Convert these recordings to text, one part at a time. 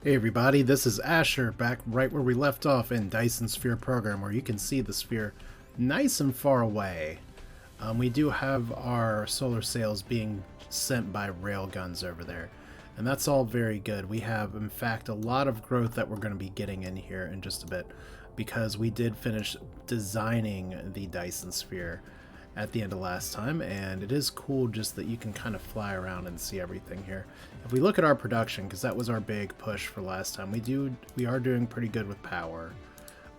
Hey everybody, this is Asher, back right where we left off in Dyson Sphere Program, where you can see the sphere nice and far away. We do have our solar sails being sent by railguns over there, and that's all very good. We have, in fact, a lot of growth that we're going to be getting in here in just a bit, because we did finish designing the Dyson Sphere at the end of last time, and it is cool just that you can kind of fly around and see everything here. If we look at our production, because that was our big push for last time, we are doing pretty good with power.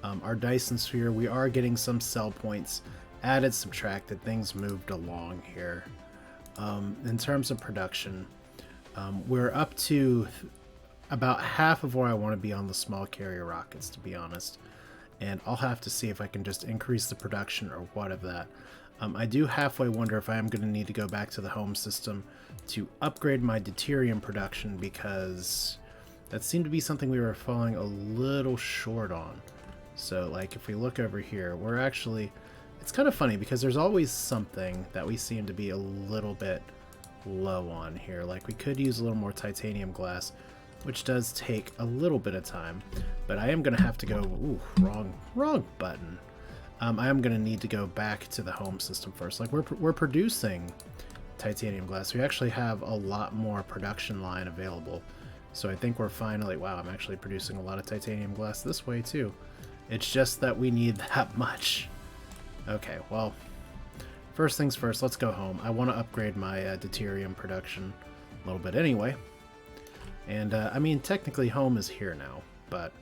Our Dyson Sphere, we are getting some cell points added, subtracted, things moved along here. In terms of production, we're up to about half of where I want to be on the small carrier rockets, to be honest. And I'll have to see if I can just increase the production or what of that. I do halfway wonder if I am going to need to go back to the home system to upgrade my deuterium production, because that seemed to be something we were falling a little short on. So, like, if we look over here, we're actually... It's kind of funny, because there's always something that we seem to be a little bit low on here. Like, we could use a little more titanium glass, which does take a little bit of time. But I am going to have to go... Ooh, wrong button. I am going to need to go back to the home system first. Like, we're producing titanium glass. We actually have a lot more production line available. So I think we're finally... Wow, I'm actually producing a lot of titanium glass this way, too. It's just that we need that much. Okay, well, first things first, let's go home. I want to upgrade my deuterium production a little bit anyway. And, I mean, technically home is here now, but...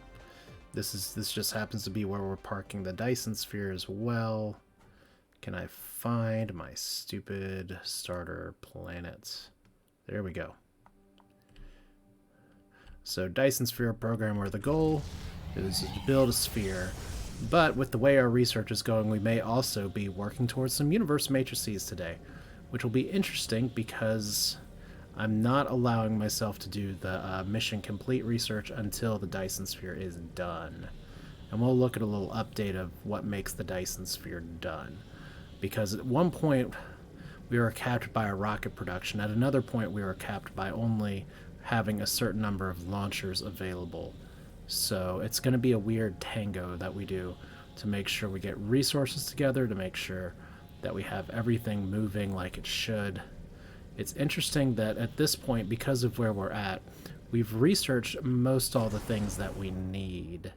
This just happens to be where we're parking the Dyson Sphere as well. Can I find my stupid starter planet? There we go. So Dyson Sphere Program, where the goal is to build a sphere. But with the way our research is going, we may also be working towards some universe matrices today, which will be interesting because I'm not allowing myself to do the mission complete research until the Dyson Sphere is done. And we'll look at a little update of what makes the Dyson Sphere done. Because at one point we were capped by a rocket production. At another point we were capped by only having a certain number of launchers available. So it's going to be a weird tango that we do to make sure we get resources together, to make sure that we have everything moving like it should. It's interesting that at this point, because of where we're at, we've researched most all the things that we need.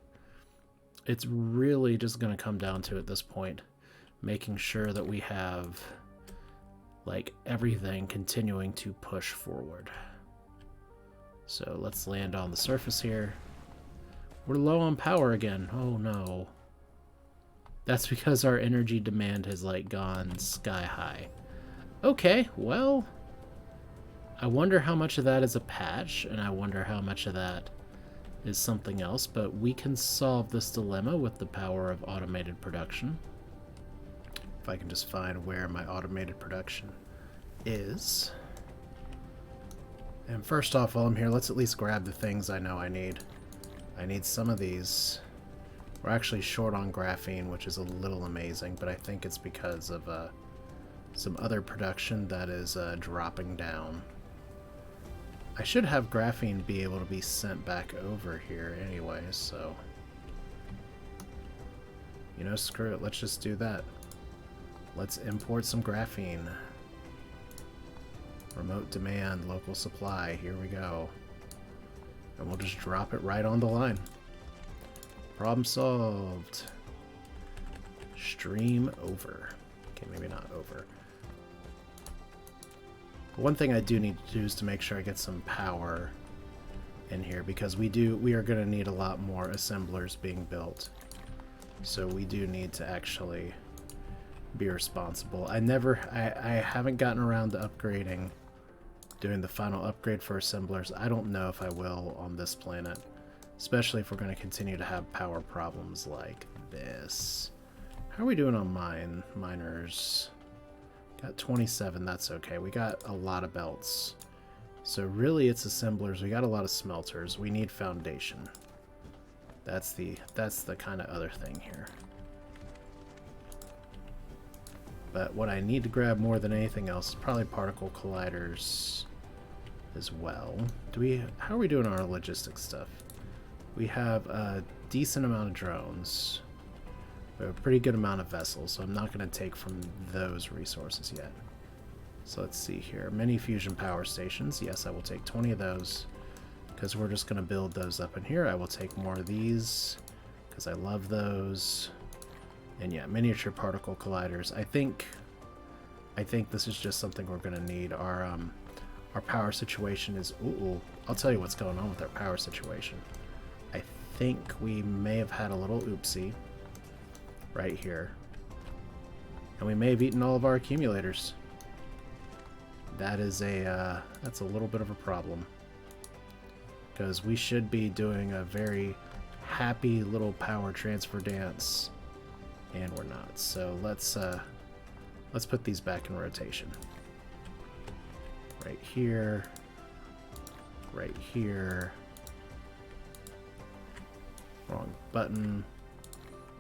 It's really just going to come down to, at this point, making sure that we have, like, everything continuing to push forward. So let's land on the surface here. We're low on power again. Oh no. That's because our energy demand has, like, gone sky high. Okay, well... I wonder how much of that is a patch, and I wonder how much of that is something else, but we can solve this dilemma with the power of automated production. If I can just find where my automated production is. And first off, while I'm here, let's at least grab the things I know I need. I need some of these. We're actually short on graphene, which is a little amazing, but I think it's because of some other production that is dropping down. I should have graphene be able to be sent back over here anyway, so... You know, screw it, let's just do that. Let's import some graphene. Remote demand, local supply, here we go. And we'll just drop it right on the line. Problem solved. Stream over. Okay, maybe not over. One thing I do need to do is to make sure I get some power in here, because we are going to need a lot more assemblers being built. So we do need to actually be responsible. I haven't gotten around to upgrading, doing the final upgrade for assemblers. I don't know if I will on this planet, especially if we're going to continue to have power problems like this. How are we doing on miners? Got 27, that's okay. We got a lot of belts. So really it's assemblers. We got a lot of smelters. We need foundation. That's the kind of other thing here. But what I need to grab more than anything else is probably particle colliders. as well. How are we doing our logistics stuff? We have a decent amount of drones. We have a pretty good amount of vessels, so I'm not going to take from those resources yet. So let's see here. Mini fusion power stations. Yes, I will take 20 of those because we're just going to build those up in here. I will take more of these because I love those. And yeah, miniature particle colliders. I think this is just something we're going to need. Our power situation is... Ooh, I'll tell you what's going on with our power situation. I think we may have had a little oopsie right here. And we may have eaten all of our accumulators. That is that's a little bit of a problem. Because we should be doing a very happy little power transfer dance. And we're not. So let's put these back in rotation. Right here. Right here. Wrong button.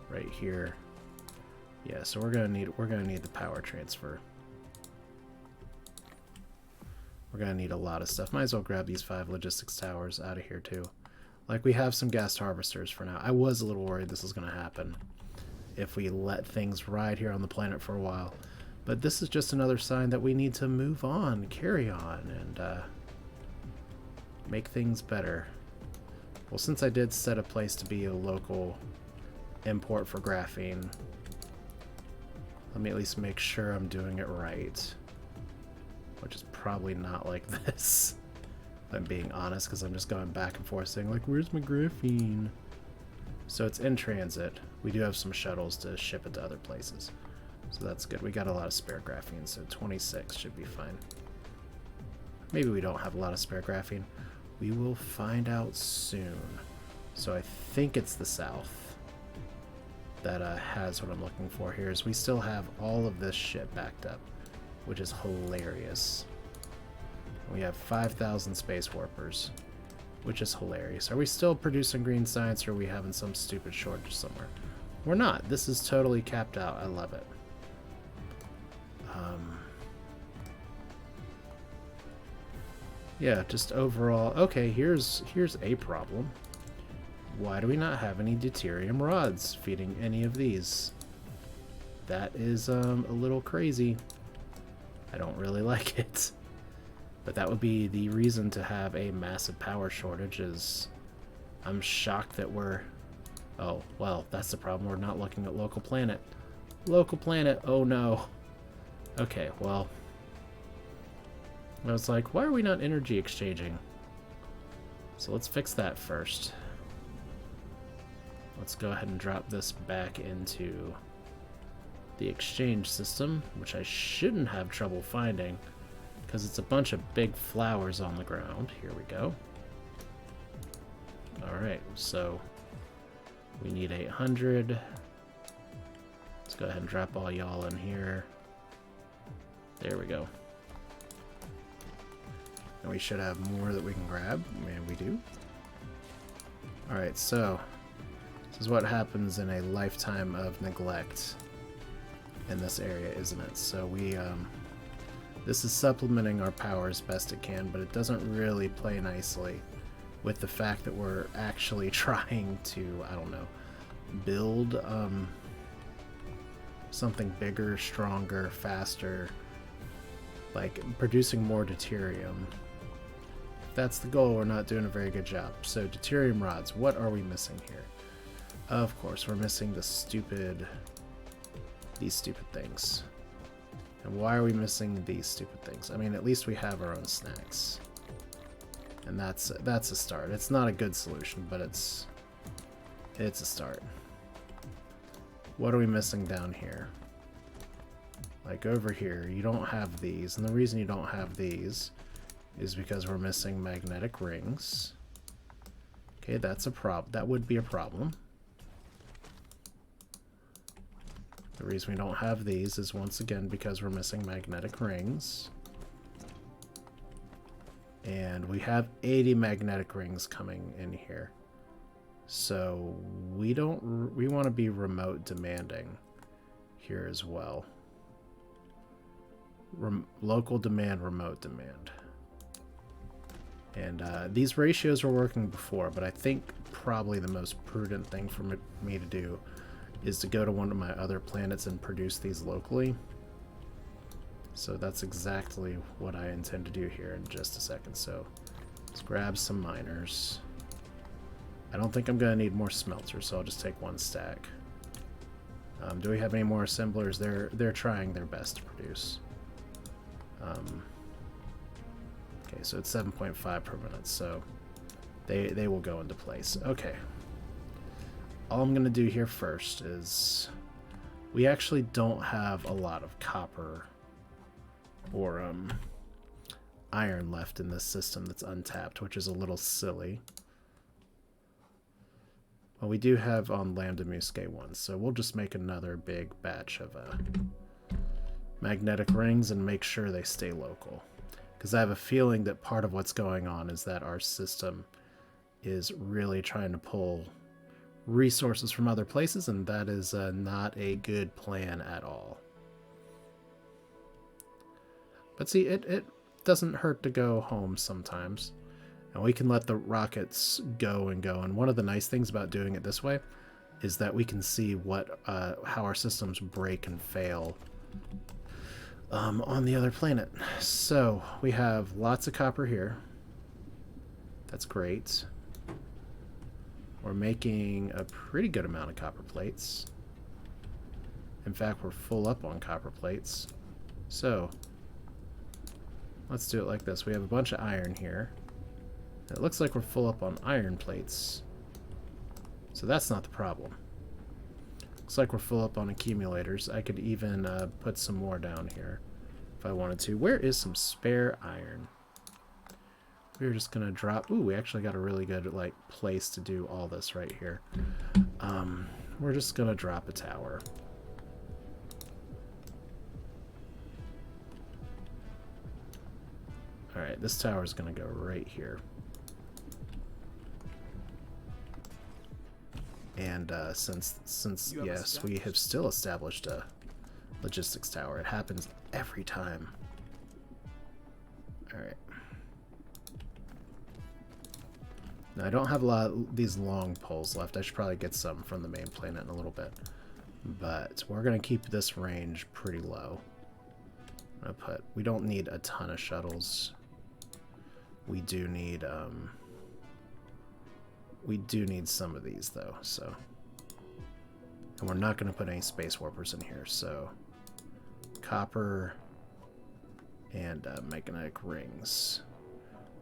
Right here. Yeah, so we're gonna need the power transfer. We're gonna need a lot of stuff. Might as well grab these 5 logistics towers out of here too. Like, we have some gas harvesters for now. I was a little worried this was gonna happen if we let things ride here on the planet for a while. But this is just another sign that we need to move on, carry on, and make things better. Well, since I did set a place to be a local import for graphene, let me at least make sure I'm doing it right. Which is probably not like this, if I'm being honest, because I'm just going back and forth saying, like, where's my graphene? So it's in transit. We do have some shuttles to ship it to other places. So that's good. We got a lot of spare graphene, so 26 should be fine. Maybe we don't have a lot of spare graphene. We will find out soon. So I think it's the south that has what I'm looking for here. Is we still have all of this shit backed up, which is hilarious. We have 5,000 space warpers, which is hilarious. Are we still producing green science, or are we having some stupid shortage somewhere? We're not. This is totally capped out. I love it. Yeah, just overall. Okay, here's a problem. Why do we not have any deuterium rods feeding any of these? That is a little crazy. I don't really like it. But that would be the reason to have a massive power shortage. Is I'm shocked that we're... Oh, well, that's the problem. We're not looking at local planet. Local planet, oh no. Okay, well... I was like, why are we not energy exchanging? So let's fix that first. Let's go ahead and drop this back into the exchange system, which I shouldn't have trouble finding, because it's a bunch of big flowers on the ground. Here we go. Alright, so we need 800. Let's go ahead and drop all y'all in here. There we go. And we should have more that we can grab. And we do. Alright, so this is what happens in a lifetime of neglect in this area, isn't it? So we, this is supplementing our power as best it can, but it doesn't really play nicely with the fact that we're actually trying to, I don't know, build something bigger, stronger, faster, like producing more deuterium. If that's the goal, we're not doing a very good job. So deuterium rods, what are we missing here? Of course, we're missing these stupid things. And why are we missing these stupid things? I mean, at least we have our own snacks. And that's a start. It's not a good solution, but it's a start. What are we missing down here? Like over here, you don't have these, and the reason you don't have these is because we're missing magnetic rings. Okay, that's a problem. That would be a problem. The reason we don't have these is once again because we're missing magnetic rings. And we have 80 magnetic rings coming in here. So we want to be remote demanding here as well. Local demand, remote demand. And these ratios were working before, but I think probably the most prudent thing for me to do is to go to one of my other planets and produce these locally. So that's exactly what I intend to do here in just a second. So let's grab some miners. I don't think I'm going to need more smelters, so I'll just take one stack. Do we have any more assemblers? They're trying their best to produce. Okay, so it's 7.5 per minute, so they will go into place. Okay. All I'm going to do here first is we actually don't have a lot of copper or iron left in this system that's untapped, which is a little silly. Well, we do have on Lambda Muscae 1, so we'll just make another big batch of magnetic rings and make sure they stay local. Because I have a feeling that part of what's going on is that our system is really trying to pull resources from other places, and that is not a good plan at all. But see, it doesn't hurt to go home sometimes. And we can let the rockets go and go. And one of the nice things about doing it this way is that we can see what how our systems break and fail on the other planet. So we have lots of copper here. That's great. We're making a pretty good amount of copper plates. In fact, we're full up on copper plates. So let's do it like this. We have a bunch of iron here. It looks like we're full up on iron plates. So that's not the problem. Looks like we're full up on accumulators. I could even put some more down here if I wanted to. Where is some spare iron? We're just gonna drop. Ooh, we actually got a really good place to do all this right here. We're just gonna drop a tower. All right, this tower is gonna go right here. And since yes, we have still established a logistics tower. It happens every time. All right. Now, I don't have a lot of these long poles left. I should probably get some from the main planet in a little bit. But we're going to keep this range pretty low. I'm gonna we don't need a ton of shuttles. We do need some of these though, so. And we're not going to put any space warpers in here, so copper and magnetic rings.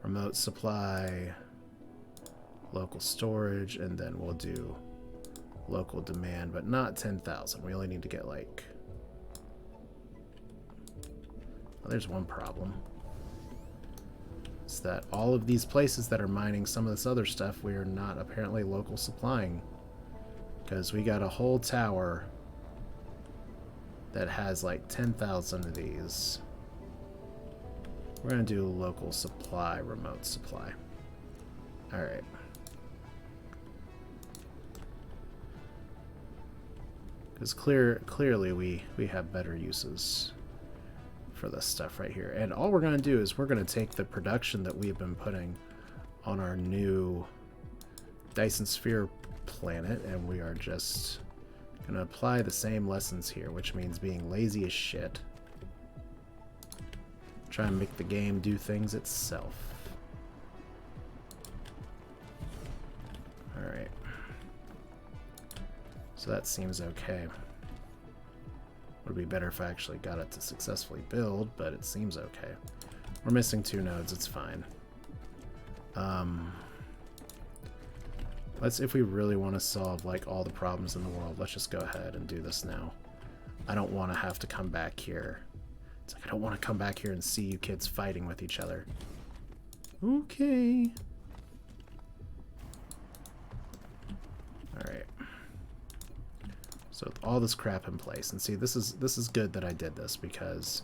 Remote supply, local storage, and then we'll do local demand, but not 10,000. We only need to get like... Well, there's one problem. It's that all of these places that are mining some of this other stuff, we are not apparently local supplying. Because we got a whole tower that has like 10,000 of these. We're going to do local supply, remote supply. Alright. Because clearly we have better uses for this stuff right here. And all we're going to do is we're going to take the production that we've been putting on our new Dyson Sphere planet, and we are just going to apply the same lessons here, which means being lazy as shit. Try and make the game do things itself. Alright. So that seems okay. Would be better if I actually got it to successfully build, but it seems okay. We're missing 2 nodes, it's fine. If we really want to solve like all the problems in the world, let's just go ahead and do this now. I don't want to have to come back here. It's like I don't want to come back here and see you kids fighting with each other. Okay. Alright. So with all this crap in place, and see, this is good that I did this, because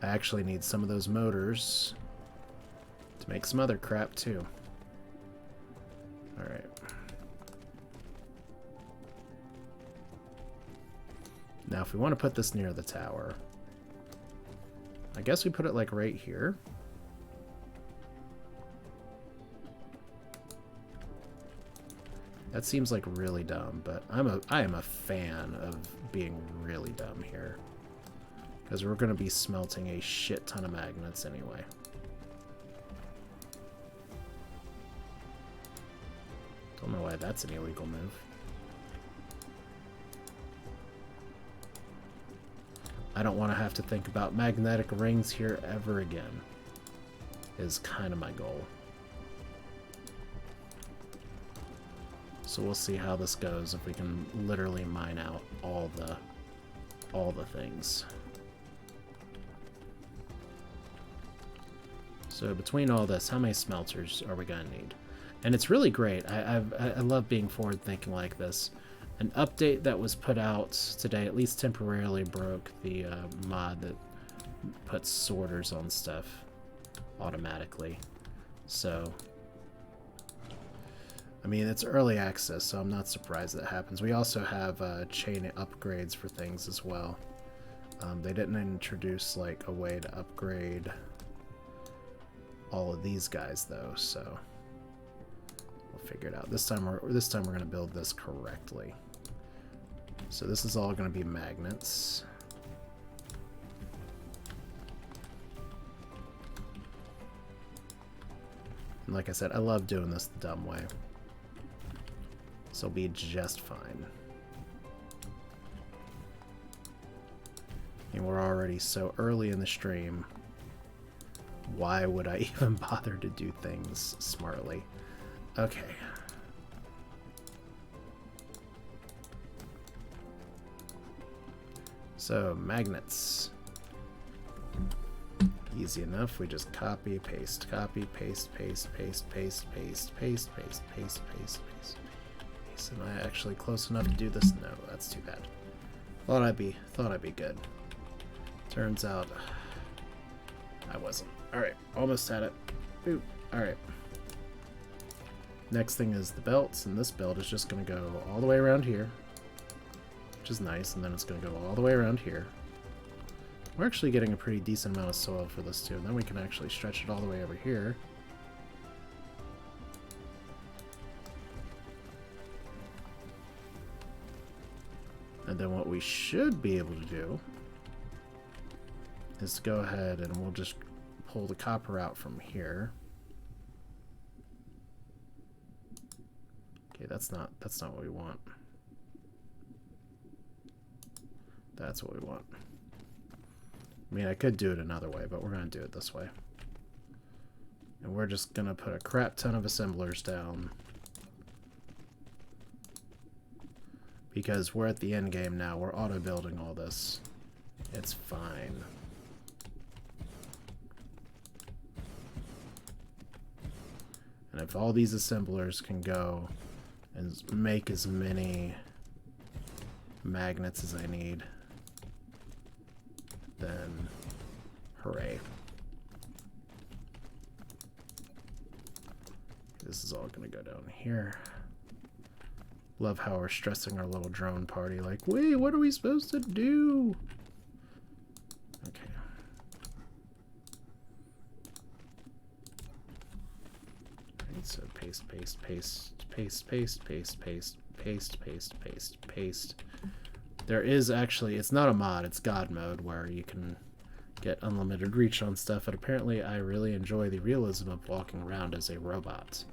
I actually need some of those motors to make some other crap too. Alright. Now if we want to put this near the tower, I guess we put it like right here. That seems like really dumb, but I am a fan of being really dumb here. Because we're going to be smelting a shit ton of magnets anyway. Don't know why that's an illegal move. I don't want to have to think about magnetic rings here ever again, is kind of my goal. So we'll see how this goes if we can literally mine out all the things. So between all this, how many smelters are we gonna need? And it's really great. I love being forward thinking like this. An update that was put out today, at least temporarily, broke the mod that puts sorters on stuff automatically. So, I mean, it's early access, so I'm not surprised that happens. We also have chain upgrades for things as well. They didn't introduce like a way to upgrade all of these guys though, so we'll figure it out. This time we're going to build this correctly. So this is all going to be magnets. And like I said, I love doing this the dumb way. So it'll be just fine. And we're already so early in the stream. Why would I even bother to do things smartly? Okay. So, magnets. Easy enough. We just copy, paste, paste, paste, paste, paste, paste, paste, paste, paste, paste. Am I actually close enough to do this? No, that's too bad. Thought I'd be good. Turns out I wasn't. Alright, almost had it. Boop. Alright. Next thing is the belts, and this belt is just going to go all the way around here, which is nice, and then it's going to go all the way around here. We're actually getting a pretty decent amount of soil for this too, and then we can actually stretch it all the way over here. And then what we should be able to do is to go ahead and we'll just pull the copper out from here. Okay, that's not what we want. That's what we want. I mean, I could do it another way, but we're going to do it this way. And we're just going to put a crap ton of assemblers down. Because we're at the end game now. We're auto-building all this. It's fine. And if all these assemblers can go and make as many magnets as I need, then hooray. This is all going to go down here. Love how we're stressing our little drone party, like, wait, what are we supposed to do? Okay. Alright, so paste, paste, paste, paste, paste, paste, paste, paste, paste, paste, paste. There is actually, it's not a mod, it's God mode, where you can get unlimited reach on stuff, and apparently I really enjoy the realism of walking around as a robot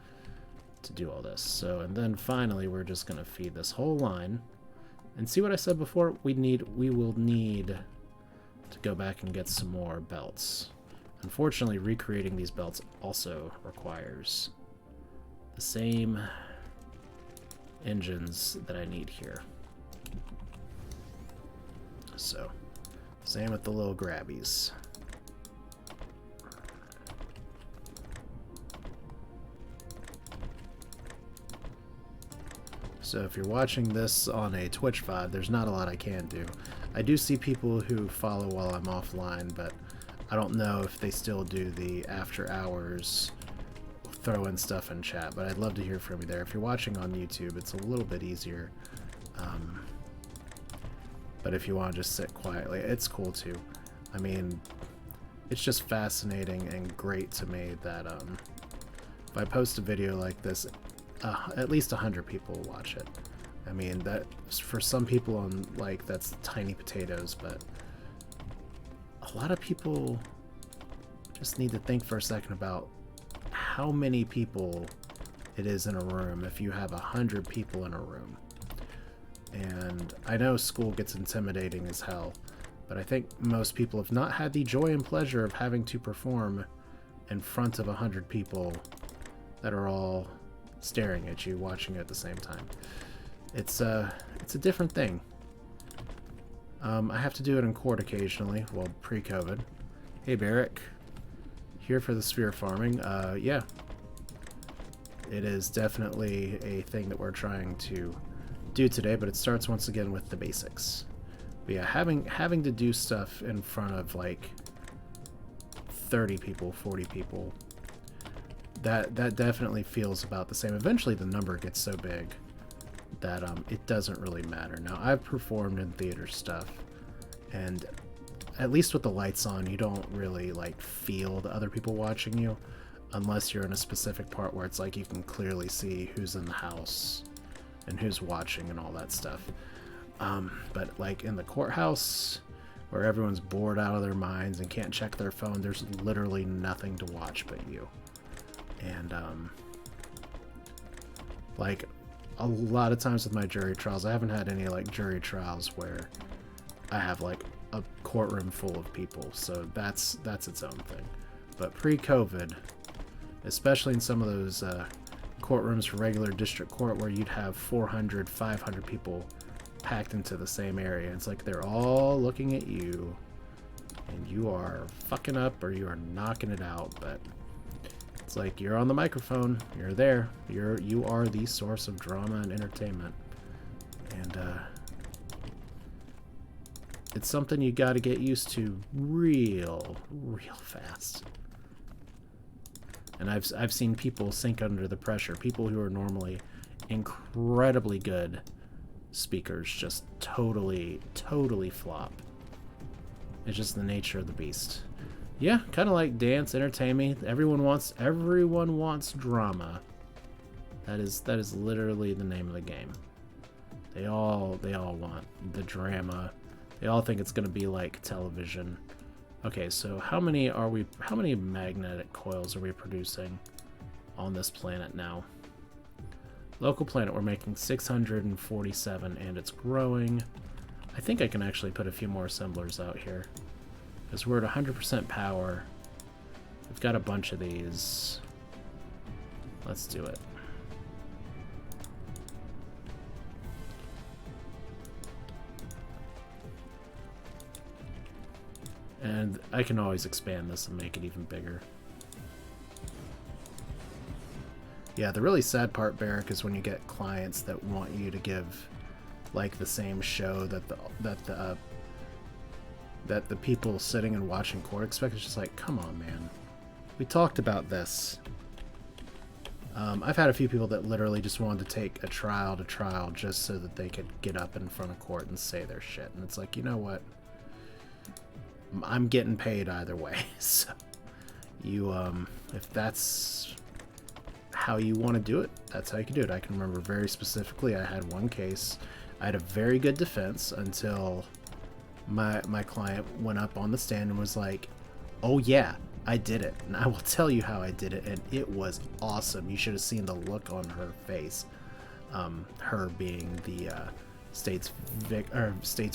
to do all this. So, and then finally we're just going to feed this whole line. And see what I said before? We will need to go back and get some more belts. Unfortunately, recreating these belts also requires the same engines that I need here. So, same with the little grabbies. So if you're watching this on a Twitch VOD, there's not a lot I can do. I do see people who follow while I'm offline, but I don't know if they still do the after hours throw in stuff in chat, but I'd love to hear from you there. If you're watching on YouTube, it's a little bit easier. But if you want to just sit quietly, it's cool too. I mean, it's just fascinating and great to me that if I post a video like this at least 100 people will watch it. I mean, that for some people on like that's tiny potatoes, but a lot of people just need to think for a second about how many people it is in a room if you have 100 people in a room. And I know school gets intimidating as hell, but I think most people have not had the joy and pleasure of having to perform in front of 100 people that are all staring at you, watching you at the same time. It's a different thing. I have to do it in court occasionally, well, pre-COVID. Hey, Barrick. Here for the sphere farming. Yeah. It is definitely a thing that we're trying to do today, but it starts once again with the basics. But yeah, having to do stuff in front of like 30 people, 40 people, that definitely feels about the same. Eventually the number gets so big that it doesn't really matter. Now, I've performed in theater stuff, and at least with the lights on, you don't really like feel the other people watching you unless you're in a specific part where it's like you can clearly see who's in the house and who's watching and all that stuff. But like in the courthouse where everyone's bored out of their minds and can't check their phone, there's literally nothing to watch but you. And like a lot of times with my jury trials, I haven't had any like jury trials where I have like a courtroom full of people, so that's its own thing. But pre-COVID, especially in some of those courtrooms for regular district court where you'd have 400, 500 people packed into the same area, it's like they're all looking at you and you are fucking up or you are knocking it out. But it's like you're on the microphone, you're there, you are the source of drama and entertainment, and it's something you got to get used to real fast. And I've seen people sink under the pressure. People who are normally incredibly good speakers just totally flop. It's just the nature of the beast. Yeah, kind of like dance, entertainment. Everyone wants drama. That is literally the name of the game. They all want the drama. They all think it's going to be like television. Okay, so how many magnetic coils are we producing on this planet now? Local planet, we're making 647, and it's growing. I think I can actually put a few more assemblers out here, because we're at 100% power. We've got a bunch of these. Let's do it. And I can always expand this and make it even bigger. Yeah, the really sad part, Barrick, is when you get clients that want you to give like the same show that the people sitting and watching court expect. It's just like, come on, man. We talked about this. I've had a few people that literally just wanted to take a trial to trial just so that they could get up in front of court and say their shit. And it's like, you know what? I'm getting paid either way. So you, if that's how you want to do it, that's how you can do it. I can remember very specifically, I had one case. I had a very good defense until my client went up on the stand and was like, oh yeah, I did it, and I will tell you how I did it, and it was awesome. You should have seen the look on her face. Her being the state's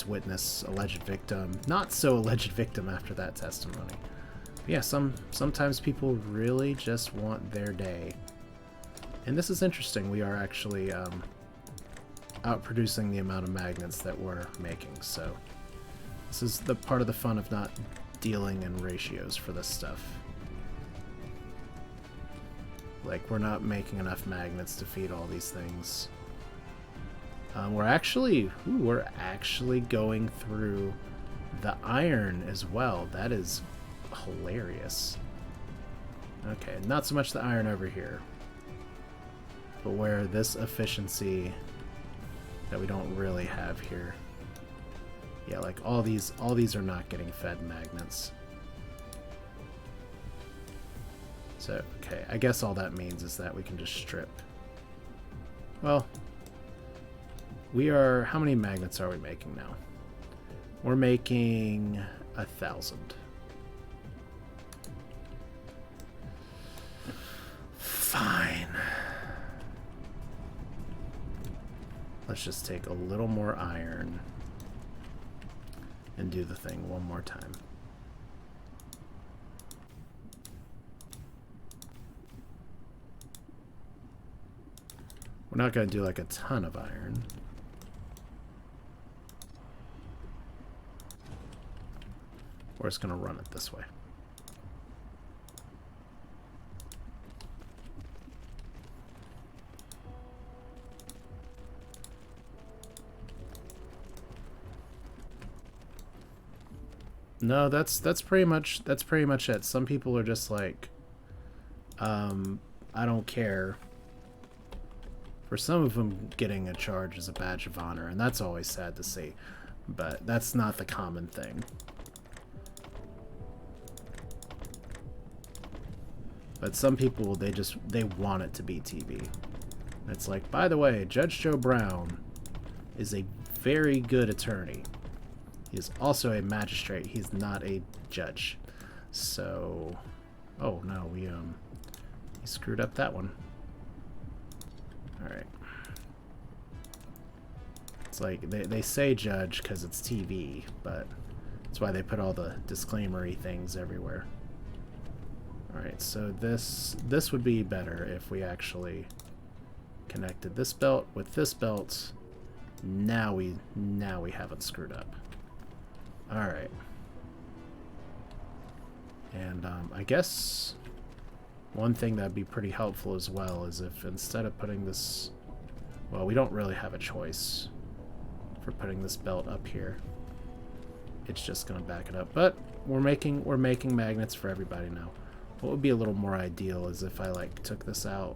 witness, alleged victim, not so alleged victim after that testimony. But yeah, sometimes people really just want their day. And this is interesting. We are actually outproducing the amount of magnets that we're making. So this is the part of the fun of not dealing in ratios for this stuff. Like, we're not making enough magnets to feed all these things. We're actually going through the iron as well. That is hilarious. Okay, not so much the iron over here, but where this efficiency that we don't really have here. Yeah, like all these are not getting fed magnets. So, okay, I guess all that means is that we can just strip Well, we are... How many magnets are we making now? We're making 1,000. Fine. Let's just take a little more iron and do the thing one more time. We're not going to do like a ton of iron. We're just going to run it this way. No, that's pretty much it. Some people are just like, I don't care. For some of them, getting a charge is a badge of honor, and that's always sad to see. But that's not the common thing. But some people, they want it to be TV. It's like, by the way, Judge Joe Brown is a very good attorney. He is also a magistrate. He's not a judge. So, oh no, we screwed up that one. All right. It's like they say judge because it's TV, but that's why they put all the disclaimery things everywhere. All right, so this would be better if we actually connected this belt with this belt. Now we haven't screwed up. All right. And I guess one thing that'd be pretty helpful as well is if instead of putting this, well, we don't really have a choice for putting this belt up here. It's just gonna back it up. But we're making magnets for everybody now. What would be a little more ideal is if I like took this out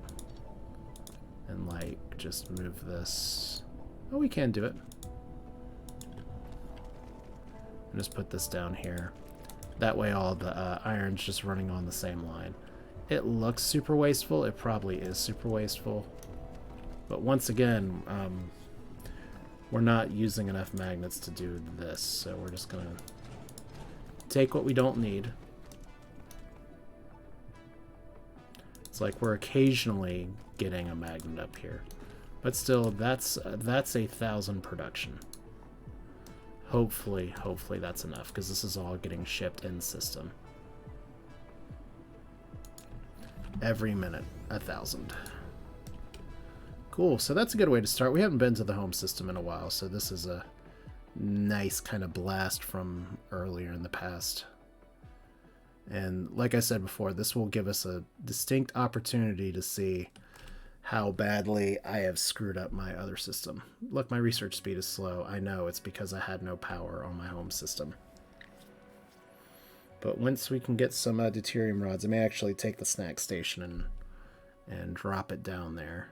and like just move this. Oh, we can do it. And just put this down here. That way all the iron's just running on the same line. It looks super wasteful. It probably is super wasteful. But once again, we're not using enough magnets to do this, so we're just gonna take what we don't need. It's like we're occasionally getting a magnet up here, but still, that's 1,000 production. Hopefully that's enough, because this is all getting shipped in system. Every minute, 1,000. Cool, so that's a good way to start. We haven't been to the home system in a while, so this is a nice kind of blast from earlier in the past. And like I said before, this will give us a distinct opportunity to see how badly I have screwed up my other system. Look, my research speed is slow. I know it's because I had no power on my home system. But once we can get some deuterium rods, I may actually take the snack station and drop it down there.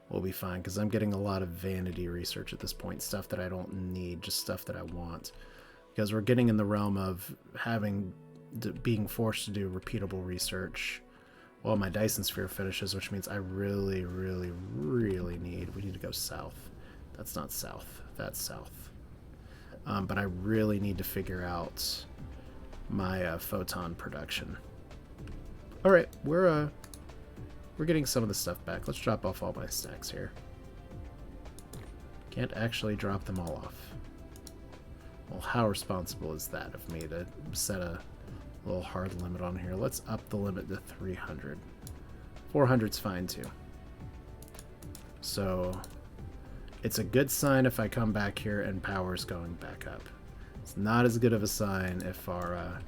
We'll be fine, because I'm getting a lot of vanity research at this point. Stuff that I don't need, just stuff that I want. Because we're getting in the realm of being forced to do repeatable research while my Dyson Sphere finishes, which means I really, really, really need... We need to go south. That's not south. That's south. But I really need to figure out my photon production. All right, we're getting some of the stuff back. Let's drop off all my stacks here. Can't actually drop them all off. Well, how responsible is that of me to set a little hard limit on here? Let's up the limit to 300. 400's fine too. So it's a good sign if I come back here and power's going back up. It's not as good of a sign if our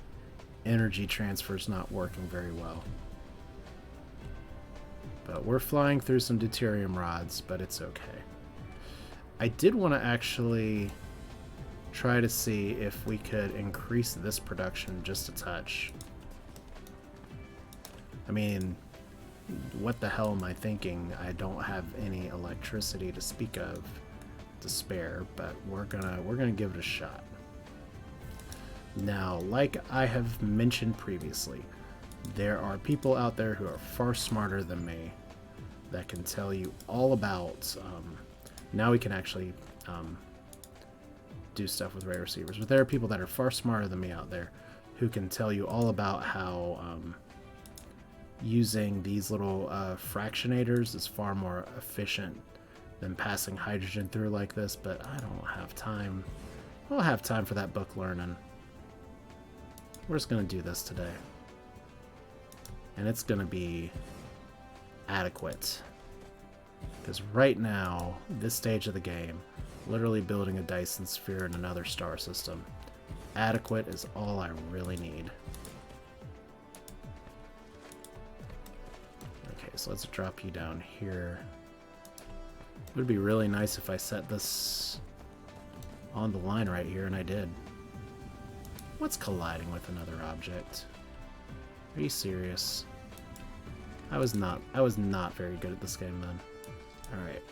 energy transfer's not working very well. But we're flying through some deuterium rods, but it's okay. I did want to actually try to see if we could increase this production just a touch. I mean, what the hell am I thinking? I don't have any electricity to speak of to spare, but we're gonna give it a shot. Now, like I have mentioned previously, there are people out there who are far smarter than me that can tell you all about... now we can actually do stuff with ray receivers. But there are people that are far smarter than me out there who can tell you all about how using these little fractionators is far more efficient than passing hydrogen through like this, but I don't have time. I don't have time for that book learning. We're just going to do this today. And it's going to be adequate. Because right now, this stage of the game, literally building a Dyson Sphere in another star system, adequate is all I really need. Okay, so let's drop you down here. It would be really nice if I set this on the line right here, and I did. What's colliding with another object? Are you serious? I was not very good at this game then. Alright.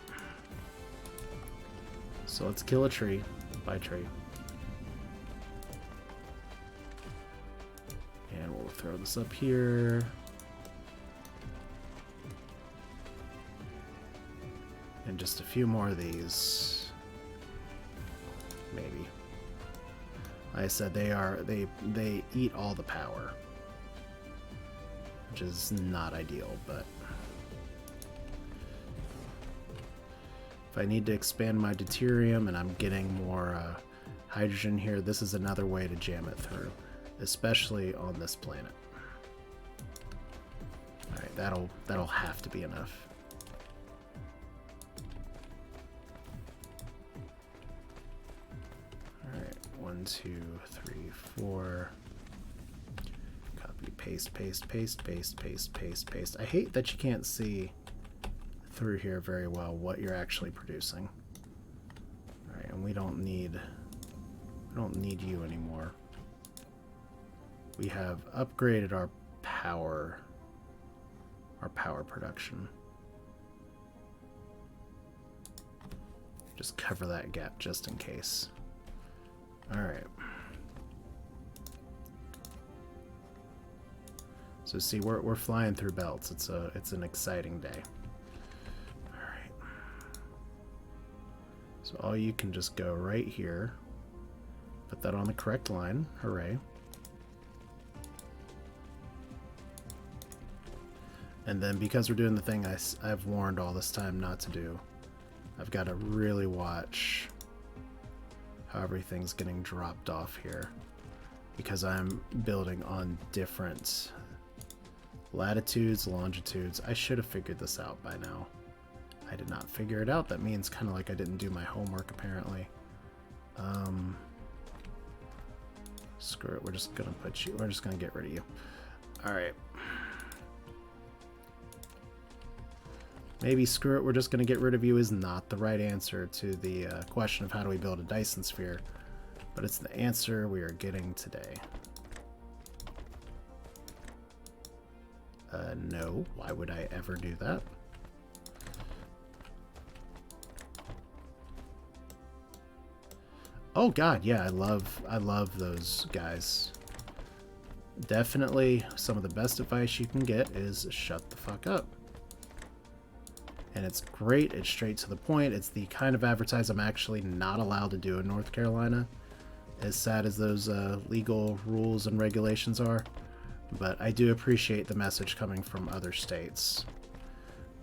So let's kill a tree by tree. And we'll throw this up here. And just a few more of these. Maybe. Like I said, they eat all the power. Which is not ideal, but if I need to expand my deuterium and I'm getting more hydrogen here, this is another way to jam it through, especially on this planet. Alright, that'll have to be enough. Alright, 1, 2, 3, 4. Copy, paste, paste, paste, paste, paste, paste, paste. I hate that you can't see through here very well what you're actually producing. Alright, and we don't need you anymore. We have upgraded our power production. Just cover that gap just in case. Alright. So see, we're flying through belts. It's an exciting day. All right. So all you can just go right here. Put that on the correct line. Hooray. And then because we're doing the thing I've warned all this time not to do, I've got to really watch how everything's getting dropped off here, because I'm building on different latitudes, longitudes. I should have figured this out by now. I did not figure it out. That means kind of like I didn't do my homework, apparently. Screw it. We're just gonna get rid of you. Alright. Maybe screw it, we're just gonna get rid of you is not the right answer to the question of how do we build a Dyson Sphere, but it's the answer we are getting today. No, why would I ever do that? Oh god, yeah, I love those guys. Definitely some of the best advice you can get is shut the fuck up. And it's great, it's straight to the point, it's the kind of advertise I'm actually not allowed to do in North Carolina, as sad as those legal rules and regulations are. But I do appreciate the message coming from other states,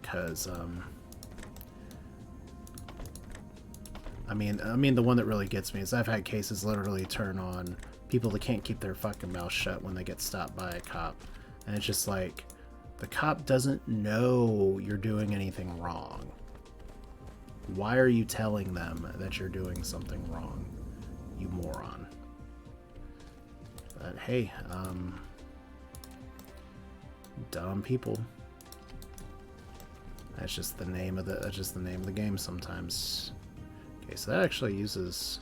because I mean the one that really gets me is I've had cases literally turn on people that can't keep their fucking mouth shut when they get stopped by a cop, and it's just like, the cop doesn't know you're doing anything wrong. Why are you telling them that you're doing something wrong, you moron? But hey, dumb people. That's just the name of the game sometimes. Okay, so that actually uses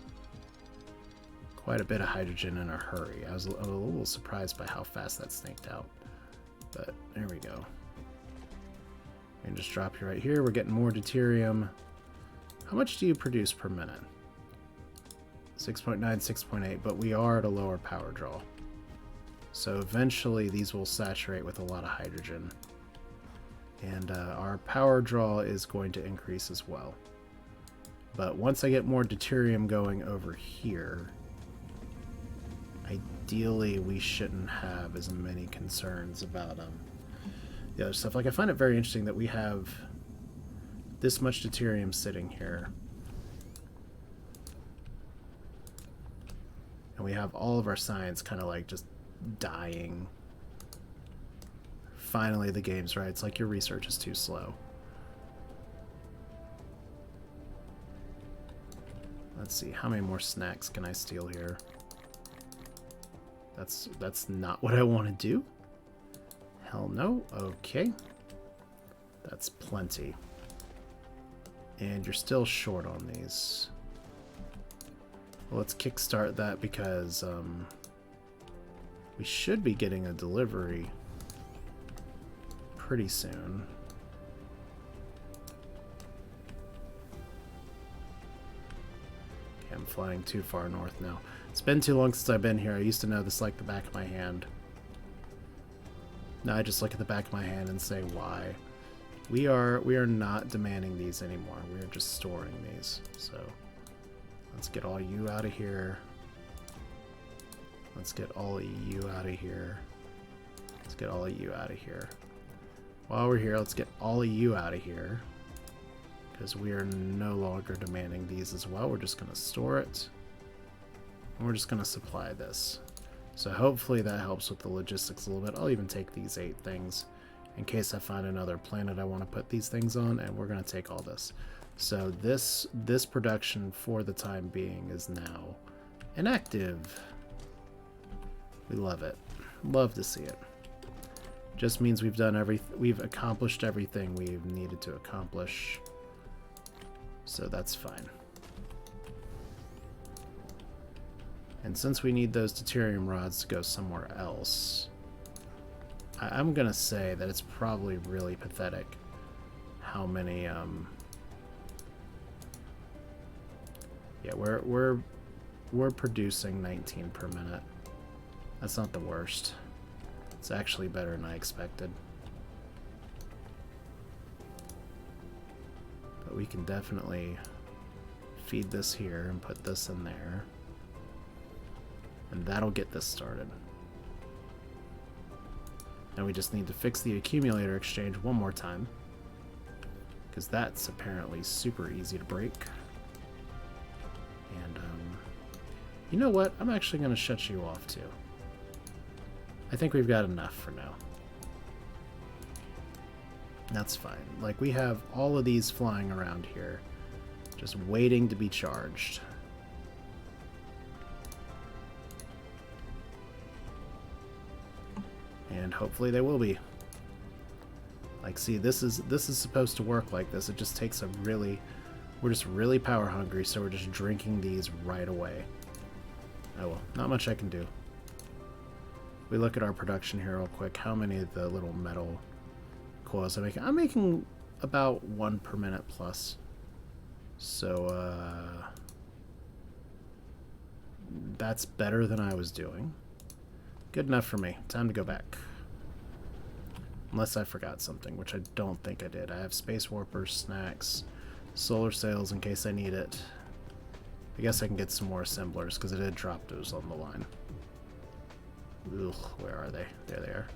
quite a bit of hydrogen in a hurry. I was a little surprised by how fast that snaked out. But there we go. And just drop you right here. We're getting more deuterium. How much do you produce per minute? 6.9, 6.8, but we are at a lower power draw. So eventually these will saturate with a lot of hydrogen And our power draw is going to increase as well. But once I get more deuterium going over here, ideally we shouldn't have as many concerns about the other stuff. Like, I find it very interesting that we have this much deuterium sitting here. And we have all of our science kind of like just dying. Finally the game's right. It's like your research is too slow. Let's see, how many more snacks can I steal here? That's not what I want to do. Hell no. Okay. That's plenty. And you're still short on these. Well, let's kickstart that because we should be getting a delivery pretty soon. Okay, I'm flying too far north now. It's been too long since I've been here. I used to know this like the back of my hand. Now I just look at the back of my hand and say, why? We are not demanding these anymore. We are just storing these. So let's get all you out of here. Let's get all of you out of here. Let's get all of you out of here. While we're here, let's get all of you out of here. Because we are no longer demanding these as well. We're just going to store it. And we're just going to supply this. So hopefully that helps with the logistics a little bit. I'll even take these 8 things in case I find another planet I want to put these things on, and we're going to take all this. So this production for the time being is now inactive. We love it. Love to see it. Just means we've done we've accomplished everything we've needed to accomplish. So that's fine. And since we need those deuterium rods to go somewhere else, I'm gonna say that it's probably really pathetic how many yeah, we're producing 19 per minute. That's not the worst. It's actually better than I expected. But we can definitely feed this here and put this in there. And that'll get this started. Now we just need to fix the accumulator exchange one more time, because that's apparently super easy to break. And you know what? I'm actually going to shut you off too. I think we've got enough for now. That's fine. Like, we have all of these flying around here, just waiting to be charged. And hopefully they will be. Like, see, this is supposed to work like this. It just takes we're just really power hungry, so we're just drinking these right away. Oh well, not much I can do. We look at our production here real quick. How many of the little metal coils I'm making? I'm making about 1 per minute plus. So that's better than I was doing. Good enough for me. Time to go back. Unless I forgot something, which I don't think I did. I have space warpers, snacks, solar sails in case I need it. I guess I can get some more assemblers because I did drop those on the line. Ugh, where are they? There they are.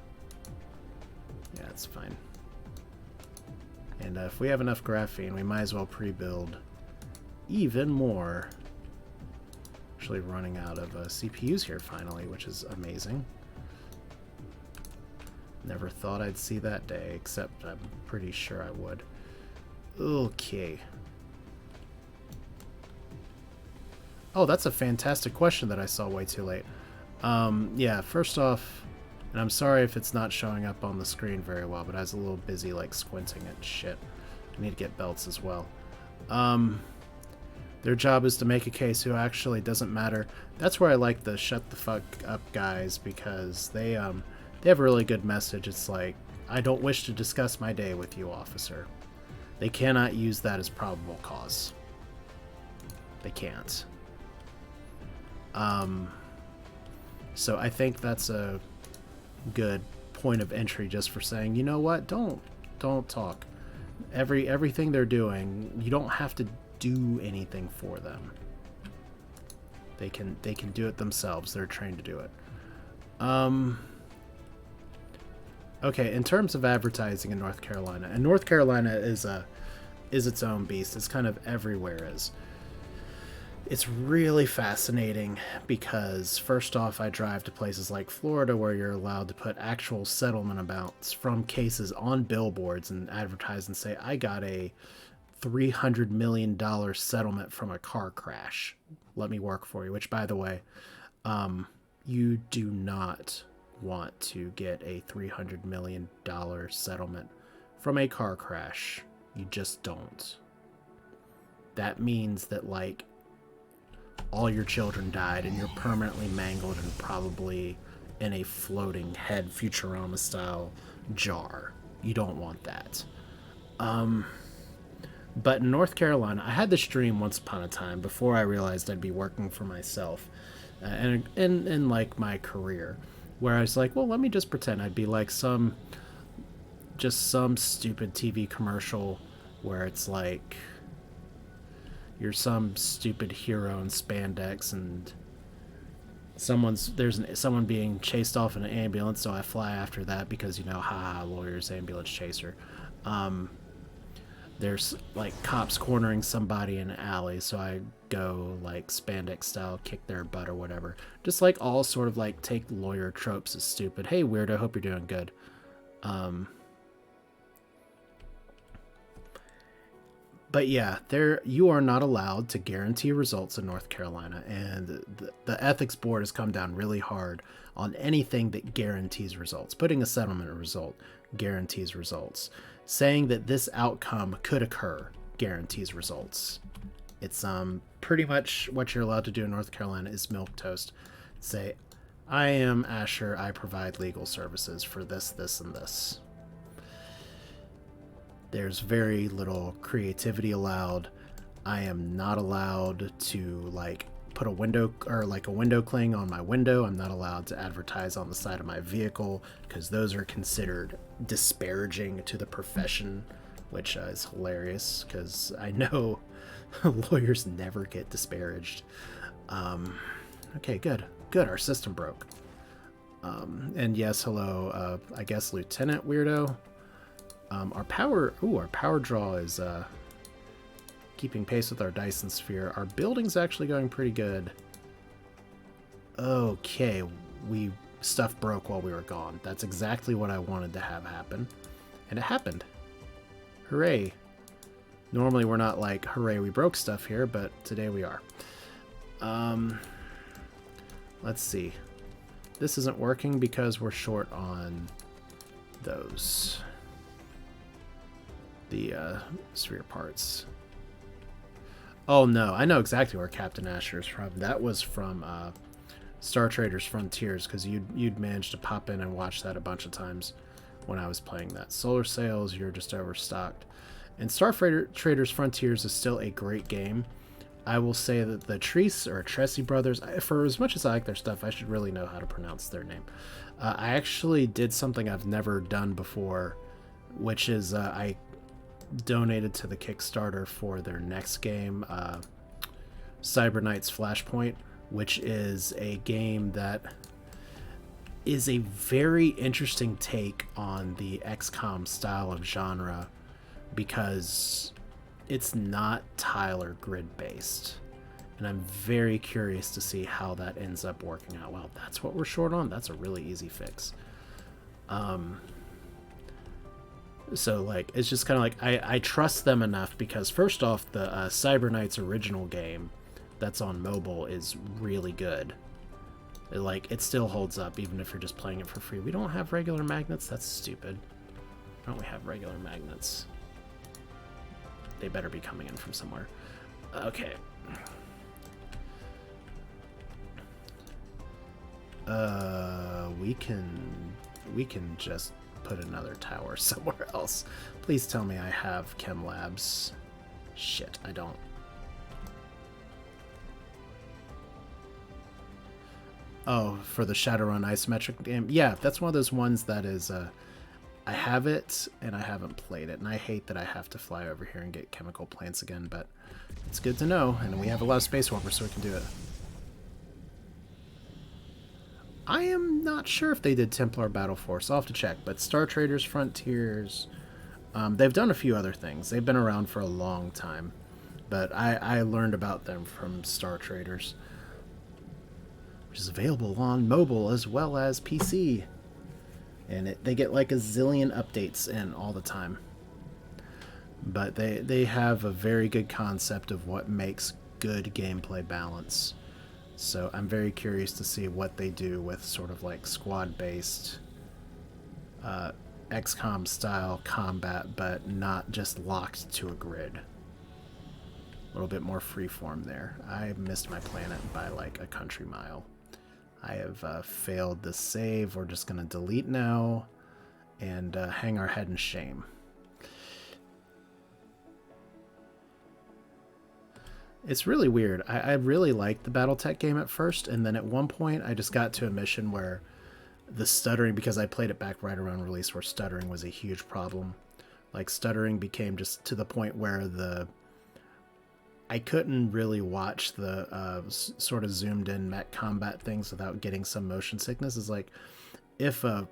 Yeah, it's fine. And if we have enough graphene, we might as well pre-build even more. Actually running out of CPUs here finally, which is amazing. Never thought I'd see that day, except I'm pretty sure I would. Okay. Oh, that's a fantastic question that I saw way too late. Yeah, first off, and I'm sorry if it's not showing up on the screen very well, but I was a little busy, like, squinting at shit. I need to get belts as well. Their job is to make a case who actually doesn't matter. That's where I like the shut the fuck up guys, because they have a really good message. It's like, I don't wish to discuss my day with you, officer. They cannot use that as probable cause. They can't. So I think that's a good point of entry just for saying, you know what, don't Don't talk. Everything they're doing, you don't have to do anything for them. They can do it themselves. They're trained to do it. Okay, in terms of advertising in North Carolina, and North Carolina is its own beast. It's kind of everywhere. It's really fascinating because, first off, I drive to places like Florida where you're allowed to put actual settlement amounts from cases on billboards and advertise and say, I got a $300 million settlement from a car crash. Let me work for you. Which, by the way, you do not want to get a $300 million settlement from a car crash. You just don't. That means that, like, all your children died and you're permanently mangled and probably in a floating head Futurama style jar. You don't want that. But in North Carolina, I had this dream once upon a time before I realized I'd be working for myself and in like my career, where I was like, well, let me just pretend I'd be like some stupid TV commercial where it's like you're some stupid hero in spandex and there's someone being chased off in an ambulance, so I fly after that because, you know, haha, lawyers, ambulance chaser. There's like cops cornering somebody in an alley, so I go like spandex style, kick their butt or whatever. Just like all sort of like take lawyer tropes as stupid. Hey weirdo, hope you're doing good. But yeah, you are not allowed to guarantee results in North Carolina, and the ethics board has come down really hard on anything that guarantees results. Putting a settlement result guarantees results. Saying that this outcome could occur guarantees results. It's pretty much what you're allowed to do in North Carolina is milquetoast. Say, I am Asher, I provide legal services for this, this, and this. There's very little creativity allowed. I am not allowed to like put a window or like a window cling on my window. I'm not allowed to advertise on the side of my vehicle because those are considered disparaging to the profession, which is hilarious because I know lawyers never get disparaged. Okay, good. Our system broke. And yes, hello, I guess Lieutenant Weirdo. Our power draw is keeping pace with our Dyson Sphere. Our building's actually going pretty good. Okay, stuff broke while we were gone. That's exactly what I wanted to have happen. And it happened. Hooray. Normally we're not like, hooray, we broke stuff here, but today we are. Let's see. This isn't working because we're short on those. The sphere parts. Oh no, I know exactly where Captain Asher is from. That was from Star Traders Frontiers, because you'd managed to pop in and watch that a bunch of times when I was playing that. Solar Sails, you're just overstocked. And Star Traders Frontiers is still a great game. I will say that the Tresi brothers, for as much as I like their stuff, I should really know how to pronounce their name. I actually did something I've never done before, which is I donated to the Kickstarter for their next game, Cyber Knights Flashpoint, which is a game that is a very interesting take on the XCOM style of genre, because it's not tile or grid based, and I'm very curious to see how that ends up working out. Well, that's what we're short on. That's a really easy fix. So like, it's just kind of like I trust them enough because, first off, the Cyber Knights original game that's on mobile is really good. It still holds up even if you're just playing it for free. We don't have regular magnets? That's stupid. Why don't we have regular magnets? They better be coming in from somewhere. Okay. We can just put another tower somewhere else. Please tell me I have Chem Labs. Shit, I don't. Oh, for the Shadowrun isometric game? Yeah, that's one of those ones that is, I have it, and I haven't played it, and I hate that I have to fly over here and get chemical plants again, but it's good to know, and we have a lot of space warpers, so we can do it. I am not sure if they did Templar Battle Force. I'll have to check, but Star Traders Frontiers, they've done a few other things. They've been around for a long time, but I learned about them from Star Traders, which is available on mobile as well as PC. And they get like a zillion updates in all the time. But they have a very good concept of what makes good gameplay balance. So I'm very curious to see what they do with sort of like squad-based XCOM style combat, but not just locked to a grid. A little bit more freeform there. I missed my planet by like a country mile. I have failed the save. We're just going to delete now and hang our head in shame. It's really weird. I really liked the Battletech game at first, and then at one point I just got to a mission where the stuttering, because I played it back right around release, where stuttering was a huge problem. Like, stuttering became just to the point where I couldn't really watch the sort of zoomed in mech combat things without getting some motion sickness. It's like, if a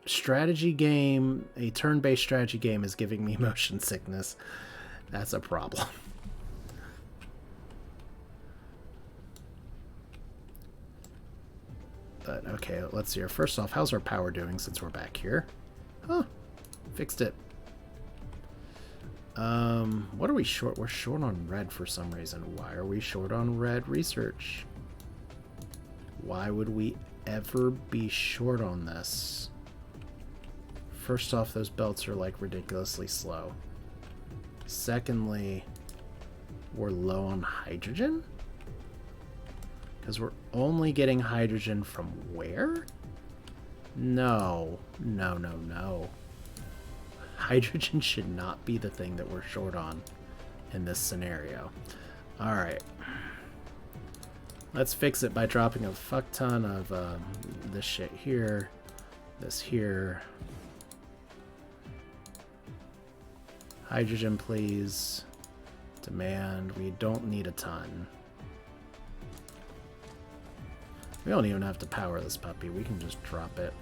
strategy game, a turn-based strategy game is giving me motion sickness, that's a problem. But okay, let's see here. First off, how's our power doing since we're back here? Huh, fixed it. What are we short? We're short on red for some reason. Why are we short on red research? Why would we ever be short on this? First off, those belts are like ridiculously slow. Secondly, we're low on hydrogen? Because we're only getting hydrogen from where? No. No, no, no. Hydrogen should not be the thing that we're short on in this scenario. Alright. Let's fix it by dropping a fuck ton of this shit here. This here. Hydrogen, please. Demand. We don't need a ton. We don't even have to power this puppy. We can just drop it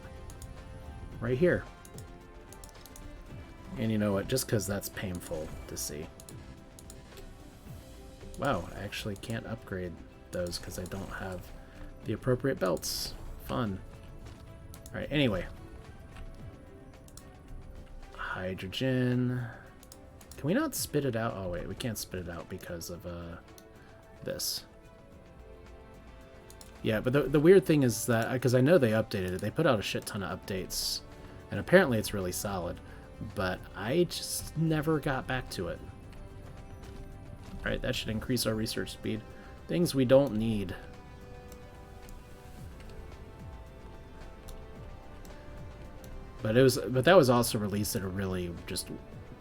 right here. And you know what? Just because that's painful to see. Wow, I actually can't upgrade those because I don't have the appropriate belts. Fun. Alright, anyway. Hydrogen. Can we not spit it out? Oh wait, we can't spit it out because of this. Yeah, but the weird thing is that, because I know they updated it, they put out a shit ton of updates, and apparently it's really solid, but I just never got back to it. Alright, that should increase our research speed. Things we don't need. But that was also released at a really just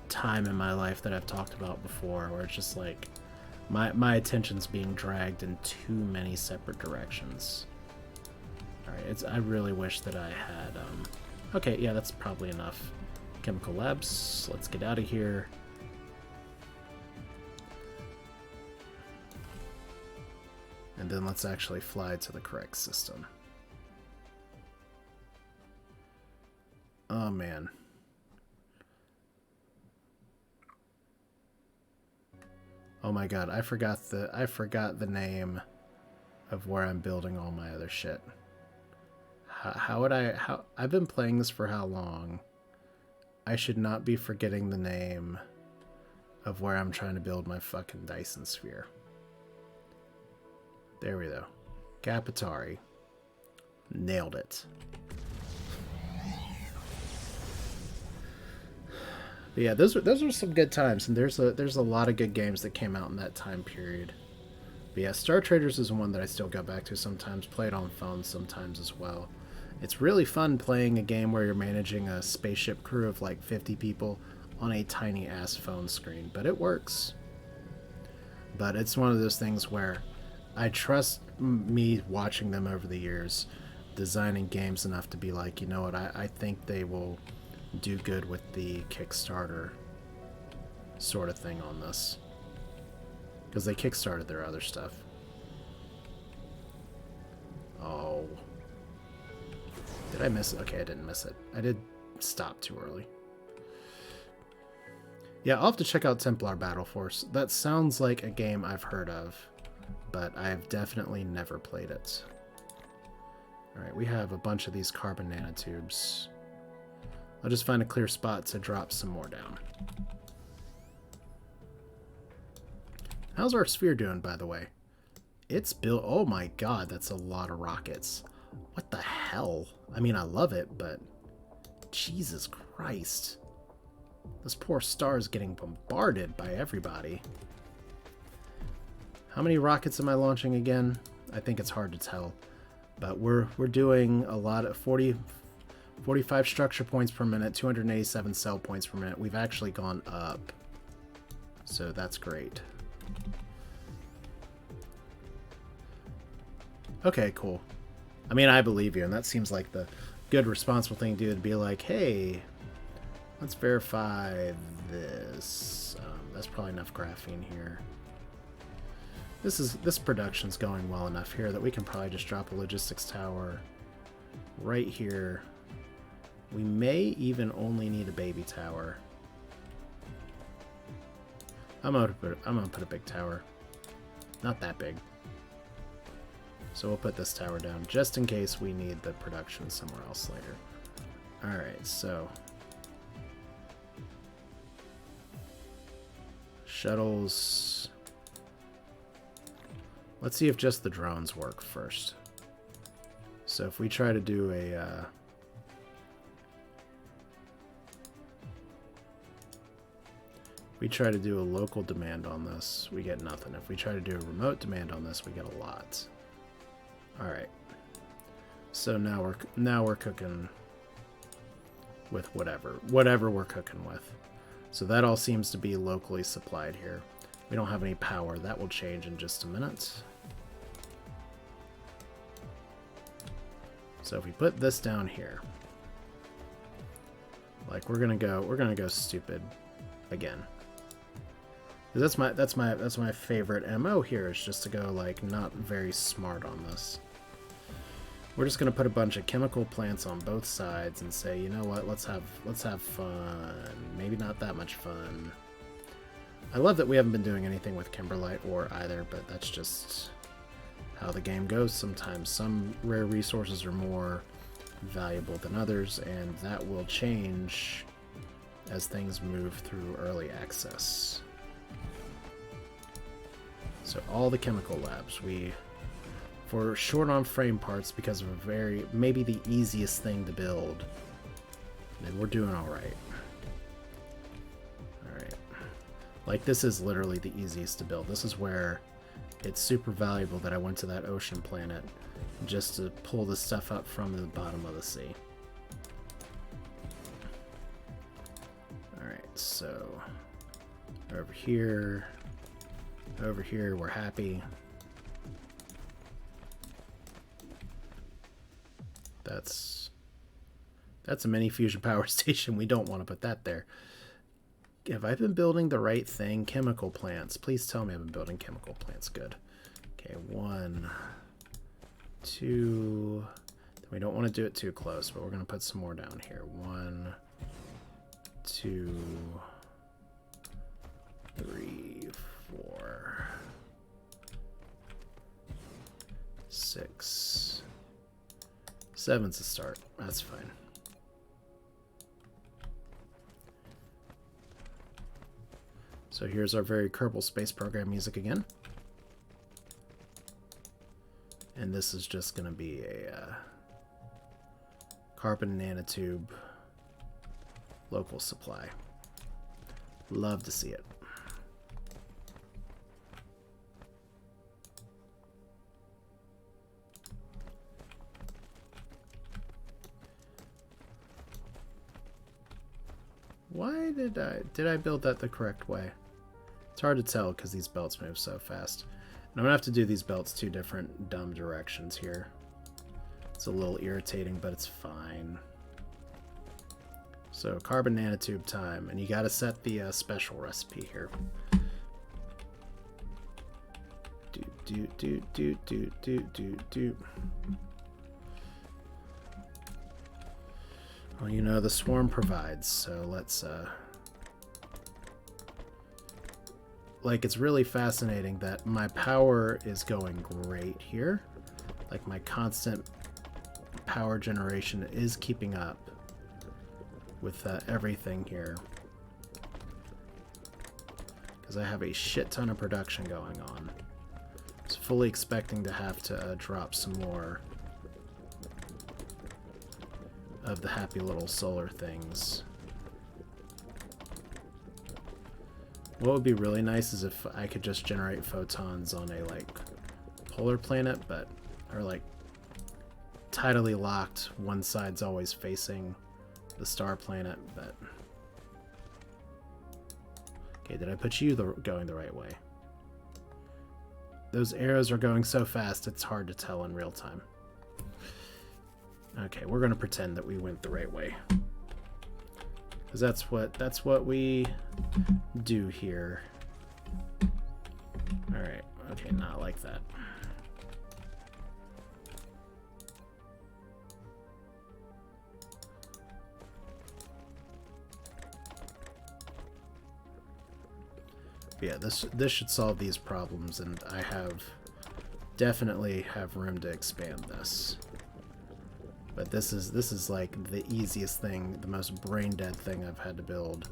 time in my life that I've talked about before, where it's just like my attention's being dragged in too many separate directions. Alright, I really wish that I had okay, yeah, that's probably enough. Chemical labs, let's get out of here. And then let's actually fly to the correct system. Oh man. Oh my god, I forgot the name of where I'm building all my other shit. I've been playing this for how long? I should not be forgetting the name of where I'm trying to build my fucking Dyson Sphere. There we go. Capitari. Nailed it. But yeah, those are some good times, and there's a lot of good games that came out in that time period. But yeah, Star Traders is one that I still go back to sometimes, play it on phones sometimes as well. It's really fun playing a game where you're managing a spaceship crew of like 50 people on a tiny ass phone screen, but it works. But it's one of those things where I trust me watching them over the years, designing games enough to be like, you know what, I think they will do good with the Kickstarter sort of thing on this. Because they kickstarted their other stuff. Oh. Did I miss it? Okay, I didn't miss it. I did stop too early. Yeah, I'll have to check out Templar Battle Force. That sounds like a game I've heard of, but I've definitely never played it. Alright, we have a bunch of these carbon nanotubes. I'll just find a clear spot to drop some more down. How's our sphere doing, by the way? It's built... Oh my god, that's a lot of rockets. What the hell? I mean, I love it, but... Jesus Christ. This poor star is getting bombarded by everybody. How many rockets am I launching again? I think it's hard to tell. But we're doing a lot of 45 structure points per minute, 287 cell points per minute. We've actually gone up. So that's great. Okay, cool. I mean, I believe you, and that seems like the good, responsible thing to do, to be like, hey, let's verify this. That's probably enough graphene here. This production's going well enough here that we can probably just drop a logistics tower right here. We may even only need a baby tower. I'm gonna put a big tower. Not that big. So we'll put this tower down just in case we need the production somewhere else later. Alright, so shuttles. Let's see if just the drones work first. So if we try to do a local demand on this, we get nothing. If we try to do a remote demand on this, we get a lot. All right. So now we're cooking with whatever we're cooking with. So that all seems to be locally supplied here. We don't have any power. That will change in just a minute. So if we put this down here, like we're gonna go stupid again. That's my favorite MO here, is just to go like not very smart on this. We're just gonna put a bunch of chemical plants on both sides and say, you know what, let's have fun. Maybe not that much fun. I love that we haven't been doing anything with Kimberlite ore either, but that's just how the game goes sometimes. Some rare resources are more valuable than others, and that will change as things move through early access. So all the chemical labs, for short on frame parts because of maybe the easiest thing to build, then we're doing all right. Like, this is literally the easiest to build. This is where it's super valuable that I went to that ocean planet just to pull this stuff up from the bottom of the sea. Alright, so over here, we're happy. That's a mini fusion power station. We don't want to put that there. Have I been building the right thing? Chemical plants. Please tell me I've been building chemical plants. Good. Okay, 1, 2. We don't want to do it too close, but we're going to put some more down here. 1, 2, 3, 4, 6, 7's a start. That's fine. So here's our very Kerbal Space Program music again. And this is just going to be a carbon nanotube local supply. Love to see it. Why did I build that the correct way? It's hard to tell because these belts move so fast. And I'm going to have to do these belts 2 different dumb directions here. It's a little irritating, but it's fine. So carbon nanotube time, and you got to set the special recipe here. Do. Well, you know the swarm provides, so let's like, it's really fascinating that my power is going great here. Like, my constant power generation is keeping up with everything here, because I have a shit ton of production going on. I was fully expecting to have to drop some more of the happy little solar things. What would be really nice is if I could just generate photons on a, like, polar planet, but, or, like, tidally locked, one side's always facing the star planet, but... Okay, did I put you going the right way? Those arrows are going so fast, it's hard to tell in real time. Okay, we're gonna pretend that we went the right way, because that's what we do here. All right. Okay, not like that. But yeah, this should solve these problems, and I definitely have room to expand this. But this is like the easiest thing, the most brain dead thing I've had to build,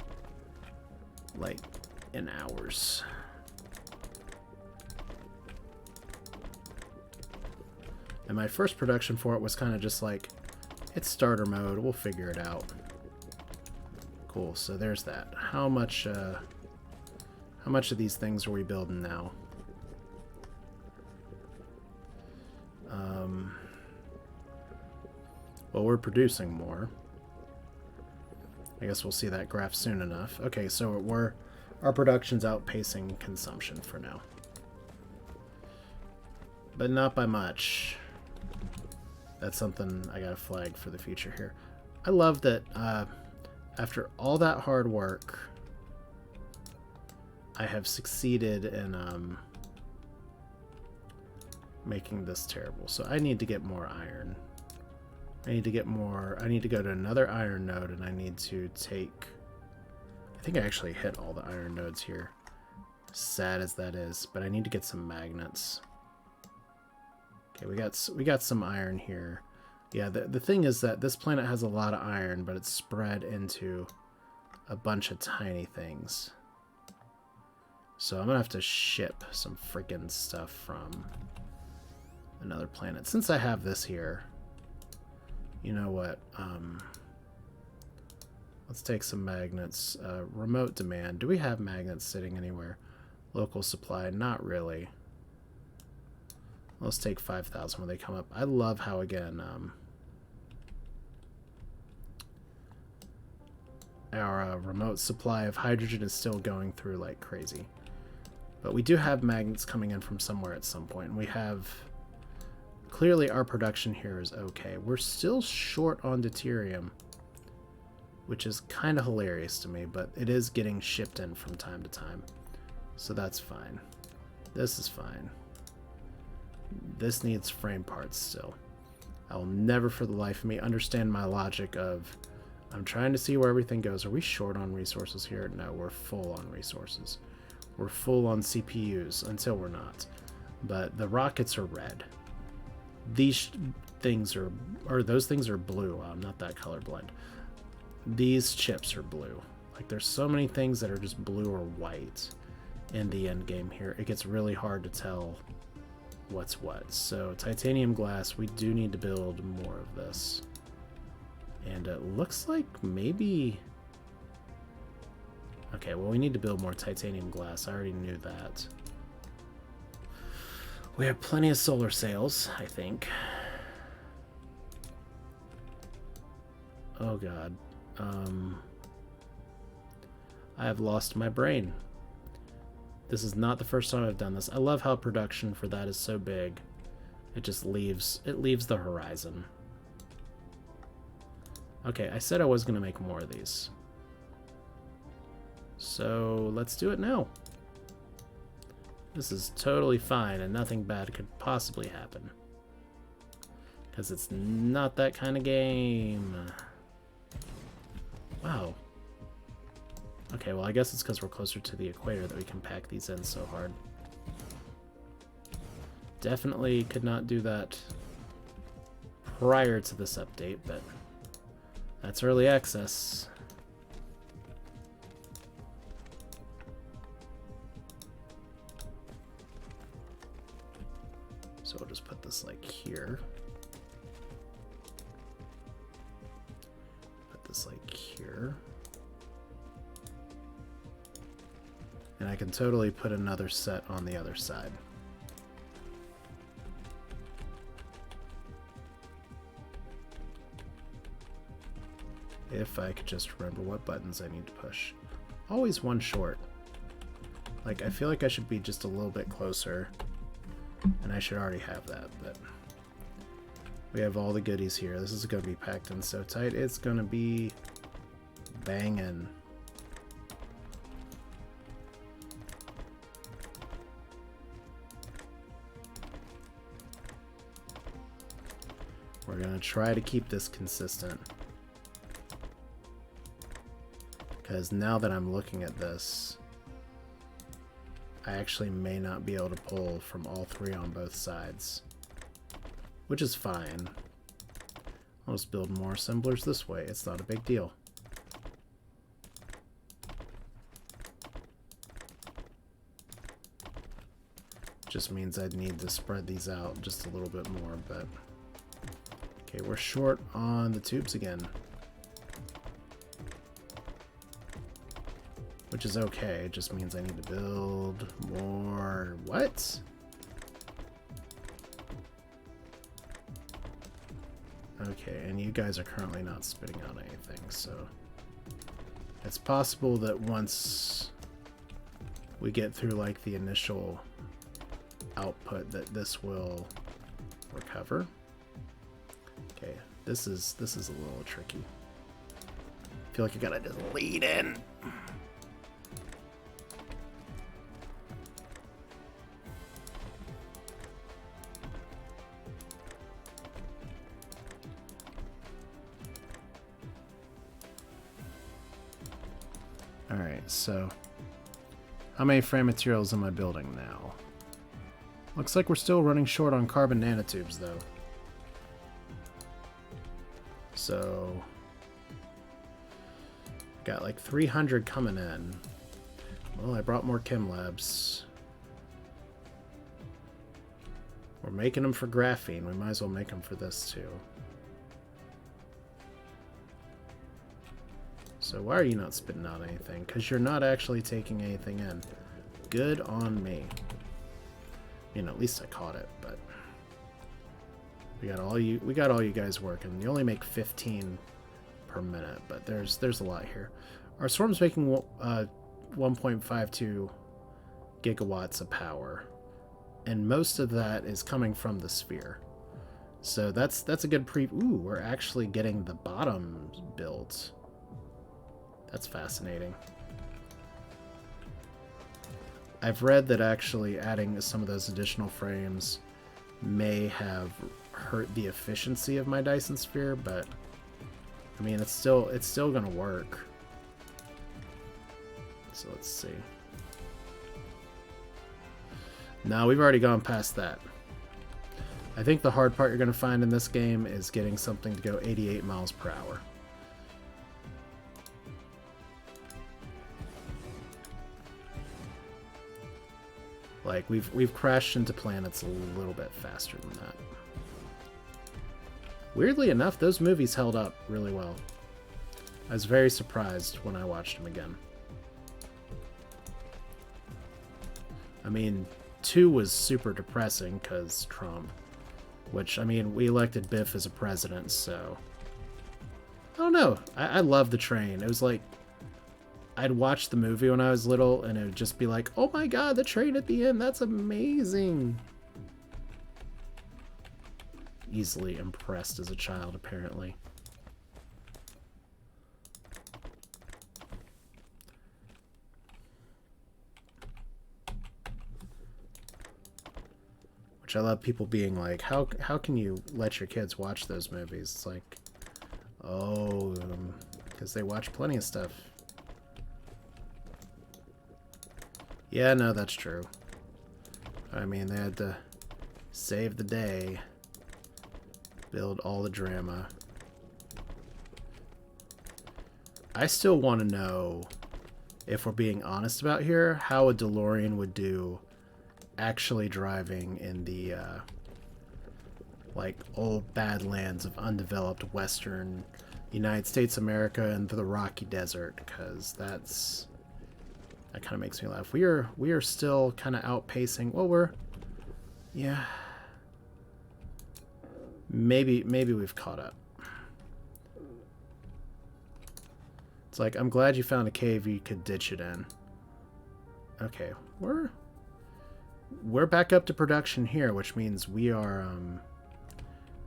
like, in hours. And my first production for it was kind of just like, it's starter mode, we'll figure it out. Cool, so there's that. How much of these things are we building now? Well, we're producing more. I guess we'll see that graph soon enough. Okay, so our production's outpacing consumption for now. But not by much. That's something I gotta flag for the future here. I love that after all that hard work, I have succeeded in making this terrible. So I need to get more iron. I need to go to another iron node, and I need to take... I think I actually hit all the iron nodes here. Sad as that is, but I need to get some magnets. Okay, we got some iron here. Yeah, the thing is that this planet has a lot of iron, but it's spread into a bunch of tiny things. So I'm gonna have to ship some freaking stuff from another planet. Since I have this here, you know what? Let's take some magnets. Remote demand. Do we have magnets sitting anywhere? Local supply. Not really. Let's take 5,000 when they come up. I love how, again, our remote supply of hydrogen is still going through like crazy. But we do have magnets coming in from somewhere at some point, and we have... Clearly our production here is okay. We're still short on deuterium, which is kind of hilarious to me, but it is getting shipped in from time to time. So that's fine. This is fine. This needs frame parts still. I will never for the life of me understand my logic of, I'm trying to see where everything goes. Are we short on resources here? No, we're full on resources. We're full on CPUs until we're not. But the rockets are red. These things are, or those things are blue. I'm not that colorblind. These chips are blue. Like, there's so many things that are just blue or white in the end game here. It gets really hard to tell what's what. So titanium glass, we do need to build more of this. And it looks like maybe... Okay, well, we need to build more titanium glass. I already knew that. We have plenty of solar sails, I think. Oh god. I have lost my brain. This is not the first time I've done this. I love how production for that is so big. It just leaves the horizon. Okay, I said I was going to make more of these. So let's do it now. This is totally fine and nothing bad could possibly happen. Because it's not that kind of game. Wow. Okay, well I guess it's because we're closer to the equator that we can pack these in so hard. Definitely could not do that prior to this update, but that's early access. So we'll just put this like here. Put this like here. And I can totally put another set on the other side. If I could just remember what buttons I need to push. Always one short. Like, I feel like I should be just a little bit closer. And I should already have that, but we have all the goodies here. This is going to be packed in so tight. It's going to be banging. We're going to try to keep this consistent. Because now that I'm looking at this, I actually may not be able to pull from all three on both sides. Which is fine. I'll just build more assemblers this way. It's not a big deal. Just means I'd need to spread these out just a little bit more, but... Okay, we're short on the tubes again. Which is okay, it just means I need to build more... What? Okay, and you guys are currently not spitting out anything, so... It's possible that once we get through, like, the initial output that this will recover. Okay, this is a little tricky. I feel like I gotta just lead in. Alright, so how many frame materials am I building now? Looks like we're still running short on carbon nanotubes, though. So, got like 300 coming in. Well, I brought more chem labs. We're making them for graphene. We might as well make them for this, too. So why are you not spitting out anything? Because you're not actually taking anything in. Good on me. I mean, at least I caught it, but we got all you guys working. You only make 15 per minute, but there's a lot here. Our swarm's making 1.52 gigawatts of power, and most of that is coming from the sphere. So that's a good Ooh, we're actually getting the bottom built. That's fascinating. I've read that actually adding some of those additional frames may have hurt the efficiency of my Dyson Sphere, but I mean it's still gonna work. So let's see. No, we've already gone past that. I think the hard part you're gonna find in this game is getting something to go 88 miles per hour. Like, we've crashed into planets a little bit faster than that. Weirdly enough, those movies held up really well. I was very surprised when I watched them again. I mean, 2 was super depressing because Trump. Which, I mean, we elected Biff as a president, so... I don't know. I love the train. It was like... I'd watch the movie when I was little, and it would just be like, oh my god, the train at the end, that's amazing. Easily impressed as a child, apparently. Which I love people being like, how can you let your kids watch those movies? It's like, oh, because they watch plenty of stuff. Yeah, no, that's true. I mean, they had to save the day, build all the drama. I still want to know, if we're being honest about here, how a DeLorean would do actually driving in the like old badlands of undeveloped western United States of America and the Rocky Desert, because that kind of makes me laugh. We are still kind of outpacing. Well, yeah, maybe we've caught up. It's like, I'm glad you found a cave you could ditch it in. Okay, we're back up to production here, which means we are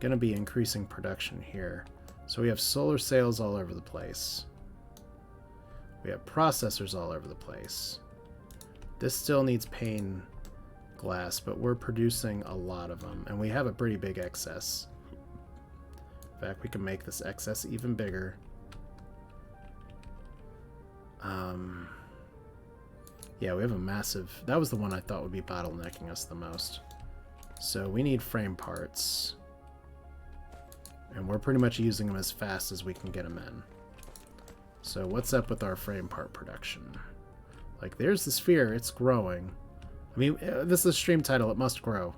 going to be increasing production here. So we have solar sails all over the place. We have processors all over the place. This still needs pane glass, but we're producing a lot of them, and we have a pretty big excess. In fact, we can make this excess even bigger. Yeah, we have a massive... That was the one I thought would be bottlenecking us the most. So we need frame parts. And we're pretty much using them as fast as we can get them in. So what's up with our frame part production? Like, there's the sphere. It's growing. I mean, this is a stream title. It must grow.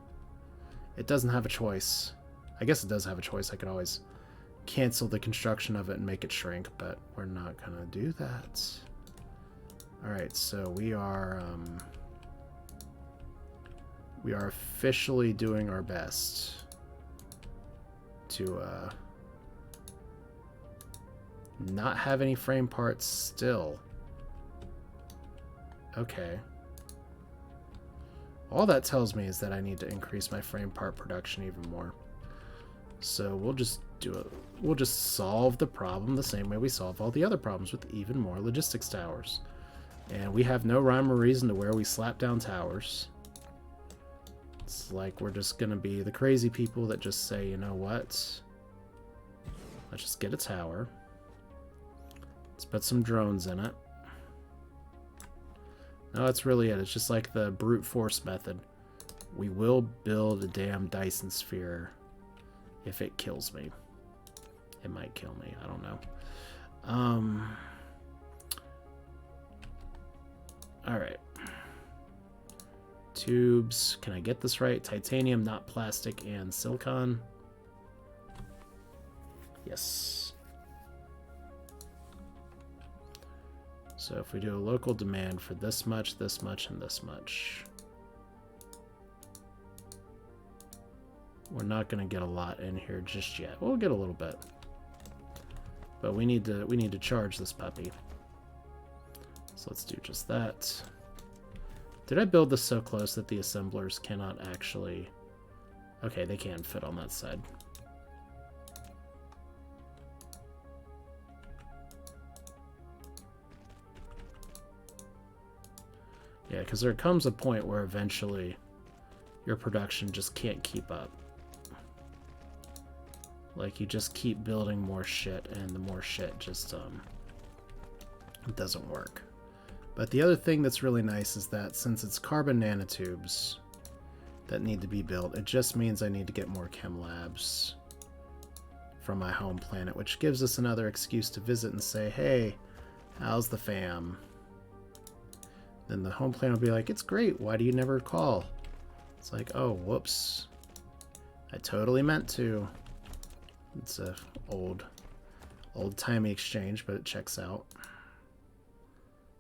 It doesn't have a choice. I guess it does have a choice. I could always cancel the construction of it and make it shrink, but we're not going to do that. Alright, so we are officially doing our best to not have any frame parts still. Okay. All that tells me is that I need to increase my frame part production even more. So we'll just we'll just solve the problem the same way we solve all the other problems, with even more logistics towers. And we have no rhyme or reason to where we slap down towers. It's like we're just gonna be the crazy people that just say, you know what? Let's just get a tower. Let's put some drones in it. No, that's really it. It's just like the brute force method. We will build a damn Dyson Sphere if it kills me. It might kill me. I don't know. Alright. Tubes. Can I get this right? Titanium, not plastic, and silicon. Yes. So if we do a local demand for this much, and this much, we're not going to get a lot in here just yet. We'll get a little bit, but we need to charge this puppy. So let's do just that. Did I build this so close that the assemblers cannot actually... Okay, they can fit on that side. Yeah, because there comes a point where eventually your production just can't keep up. Like, you just keep building more shit, and the more shit just it doesn't work. But the other thing that's really nice is that since it's carbon nanotubes that need to be built, it just means I need to get more chem labs from my home planet, which gives us another excuse to visit and say, hey, how's the fam? Then the home planet will be like, it's great, why do you never call? It's like, oh, whoops. I totally meant to. It's a old-timey exchange, but it checks out.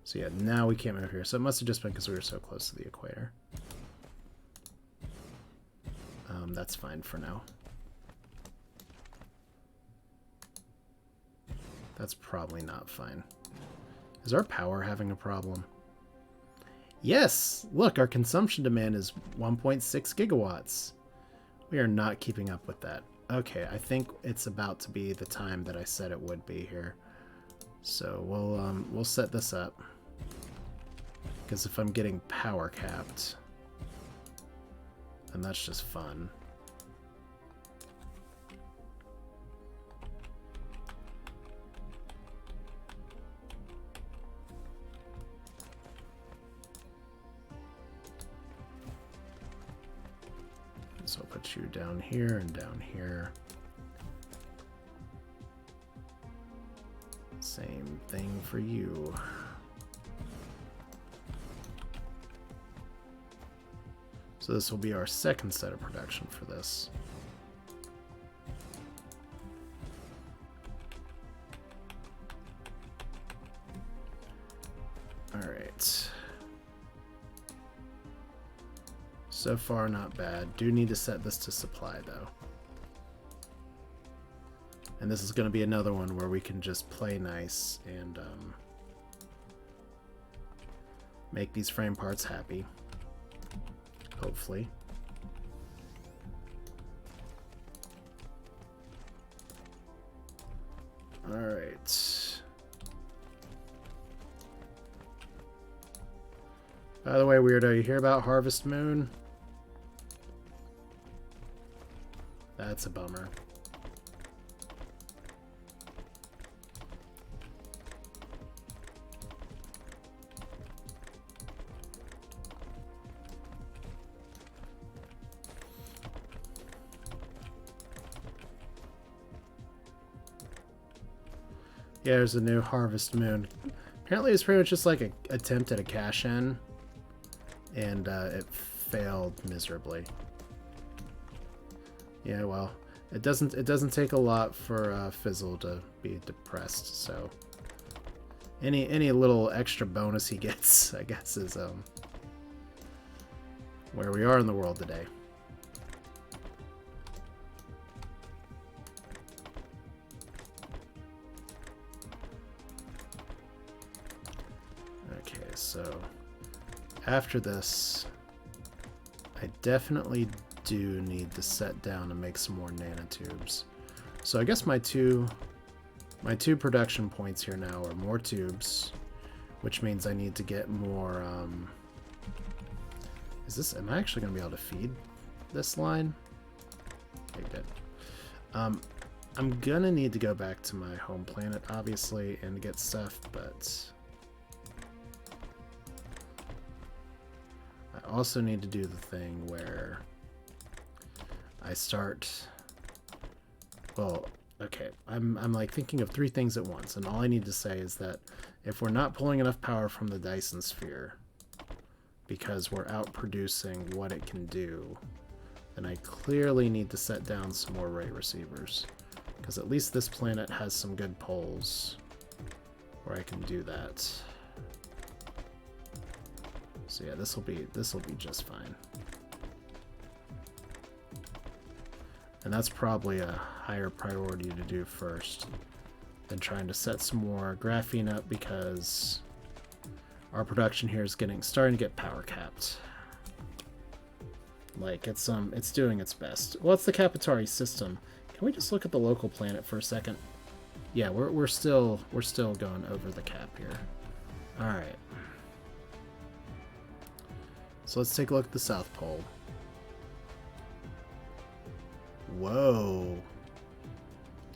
So yeah, now we can't move here. So it must have just been because we were so close to the equator. That's fine for now. That's probably not fine. Is our power having a problem? Yes! Look, our consumption demand is 1.6 gigawatts. We are not keeping up with that. Okay, I think it's about to be the time that I said it would be here. So we'll set this up. Because if I'm getting power capped... and that's just fun. So I'll put you down here and down here. Same thing for you. So this will be our second set of production for this. All right. So far, not bad. Do need to set this to supply, though. And this is going to be another one where we can just play nice and make these frame parts happy. Hopefully. All right. By the way, weirdo, you hear about Harvest Moon? That's a bummer. Yeah, there's a new Harvest Moon. Apparently it's pretty much just like an attempt at a cash-in, and it failed miserably. Yeah, well, it doesn't take a lot for Fizzle to be depressed, so any little extra bonus he gets, I guess, is where we are in the world today. Okay, so after this, I definitely do need to set down and make some more nanotubes. So I guess my two production points here now are more tubes, which means I need to get more. Am I actually going to be able to feed this line? Okay, good. I'm gonna need to go back to my home planet, obviously, and get stuff, but I also need to do the thing where I start. Well, okay, I'm like thinking of three things at once, and all I need to say is that if we're not pulling enough power from the Dyson Sphere because we're outproducing what it can do, then I clearly need to set down some more ray receivers, because at least this planet has some good poles where I can do that. So yeah, this will be just fine. And that's probably a higher priority to do first than trying to set some more graphene up, because our production here is starting to get power capped. Like it's doing its best. Well, it's the Capitari system. Can we just look at the local planet for a second? Yeah, we're still going over the cap here. All right. So let's take a look at the South Pole. Whoa.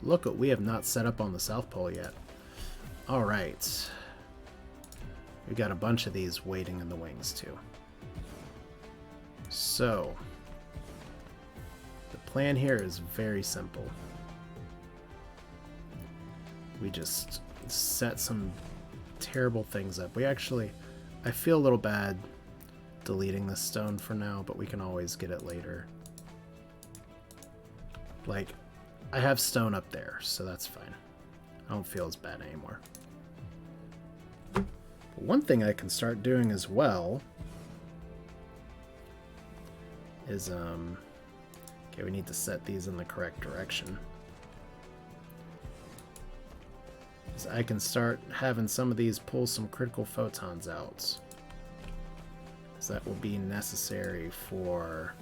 Look what we have not set up on the South Pole yet. All right. We got a bunch of these waiting in the wings too. So the plan here is very simple. We just set some terrible things up. I feel a little bad deleting this stone for now, but we can always get it later. Like, I have stone up there, so that's fine. I don't feel as bad anymore. But one thing I can start doing as well is, okay, we need to set these in the correct direction. Is I can start having some of these pull some critical photons out. So that will be necessary for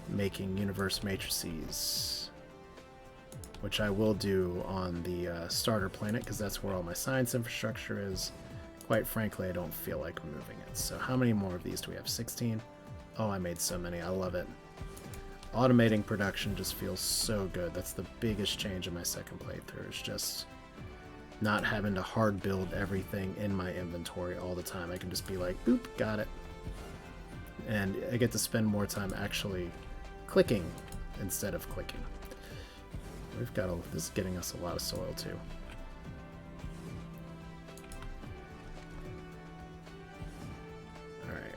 making universe matrices, which I will do on the starter planet, because that's where all my science infrastructure is. Quite frankly, I don't feel like moving it. So how many more of these do we have? 16? Oh, I made so many. I love it. Automating production just feels so good. That's the biggest change in my second playthrough. Is just not having to hard build everything in my inventory all the time. I can just be like, boop, got it. And I get to spend more time actually clicking instead of clicking. We've got this is getting us a lot of soil too. Alright.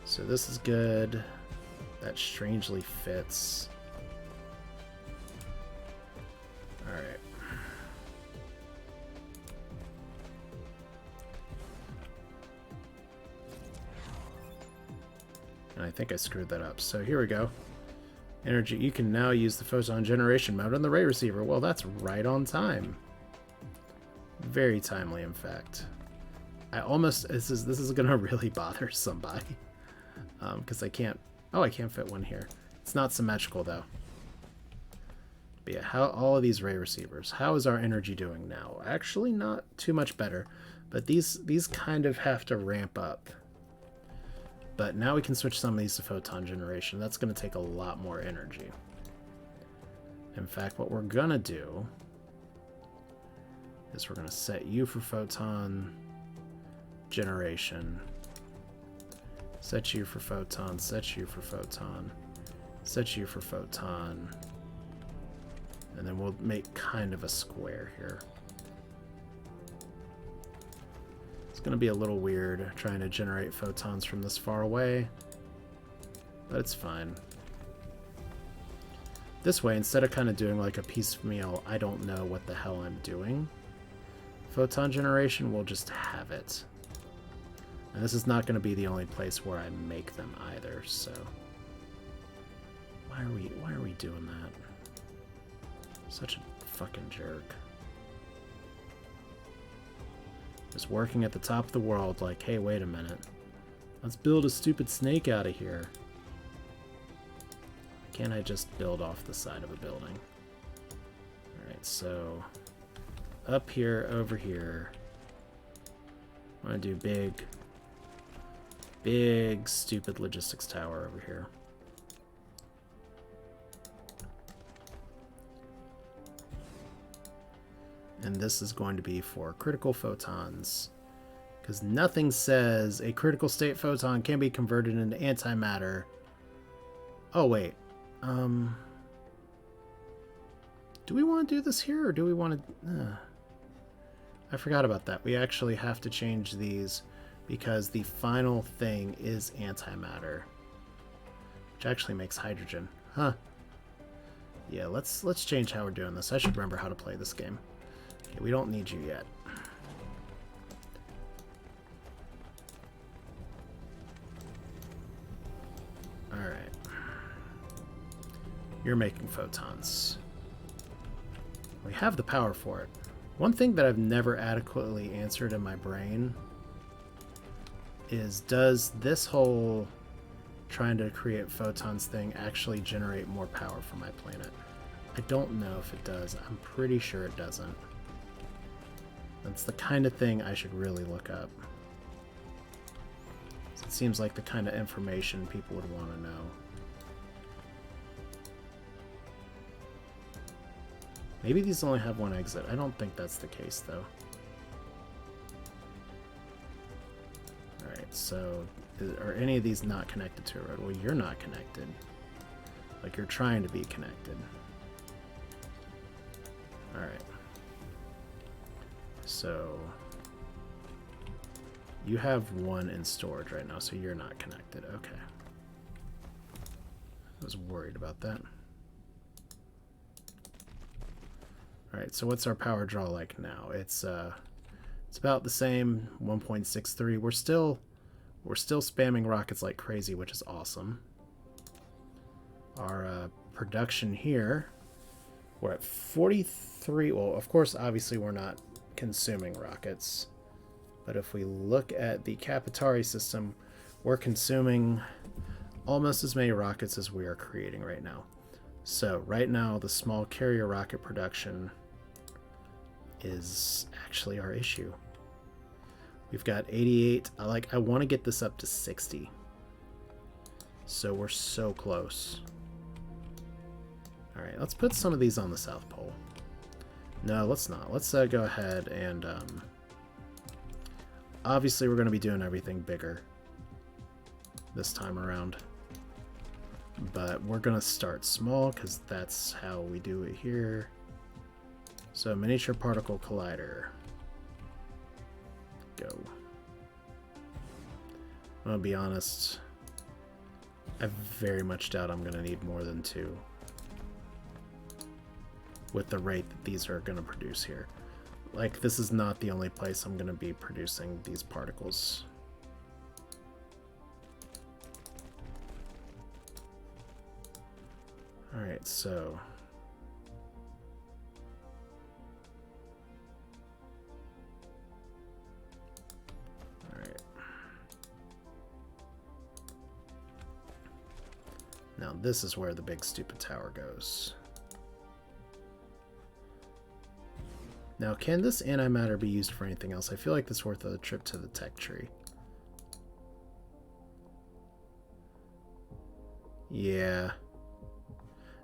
So this is good. That strangely fits. Alright. And I think I screwed that up. So here we go. Energy. You can now use the photon generation mode on the ray receiver. Well, that's right on time. Very timely, in fact. I almost... This is going to really bother somebody. Because I can't... Oh, I can't fit one here. It's not symmetrical, though. But yeah, how all of these ray receivers. How is our energy doing now? Actually, not too much better. But these kind of have to ramp up. But now we can switch some of these to photon generation. That's going to take a lot more energy. In fact, what we're going to do is we're going to set you for photon generation. Set you for photon, set you for photon, set you for photon. And then we'll make kind of a square here. It's going to be a little weird trying to generate photons from this far away, but it's fine. This way, instead of kind of doing like a piecemeal, I don't know what the hell I'm doing, photon generation, we'll just have it. And this is not going to be the only place where I make them either, so... Why are we doing that? Such a fucking jerk. Just working at the top of the world like, hey, wait a minute. Let's build a stupid snake out of here. Can't I just build off the side of a building? Alright, so... Up here, over here. I'm gonna do big, stupid logistics tower over here. And this is going to be for critical photons. Because nothing says a critical state photon can be converted into antimatter. Oh, wait. Do we want to do this here, or do we want to... I forgot about that. We actually have to change these because the final thing is antimatter. Which actually makes hydrogen. Huh. Yeah, let's change how we're doing this. I should remember how to play this game. Okay, we don't need you yet. Alright. You're making photons. We have the power for it. One thing that I've never adequately answered in my brain is, does this whole trying to create photons thing actually generate more power for my planet? I don't know if it does. I'm pretty sure it doesn't. That's the kind of thing I should really look up. It seems like the kind of information people would want to know. Maybe these only have one exit. I don't think that's the case, though. Alright, so... Are any of these not connected to a road? Well, you're not connected. Like, you're trying to be connected. Alright. So... You have one in storage right now, so you're not connected. Okay. I was worried about that. Alright, so what's our power draw like now? It's about the same, 1.63. We're still spamming rockets like crazy, which is awesome. Our production here, we're at 43. Well, of course, obviously we're not consuming rockets. But if we look at the Capitari system, we're consuming almost as many rockets as we are creating right now. So right now, the small carrier rocket production is actually our issue. We've got 88. I want to get this up to 60. So we're so close. All right, let's put some of these on the South Pole. No, let's not. Let's go ahead and obviously we're going to be doing everything bigger this time around. But we're going to start small because that's how we do it here. So miniature particle collider. Go. I'm going to be honest. I very much doubt I'm going to need more than 2 with the rate that these are going to produce here. Like, this is not the only place I'm going to be producing these particles. Alright, so... Alright. Now this is where the big stupid tower goes. Now, can this antimatter be used for anything else? I feel like it's worth a trip to the tech tree. Yeah.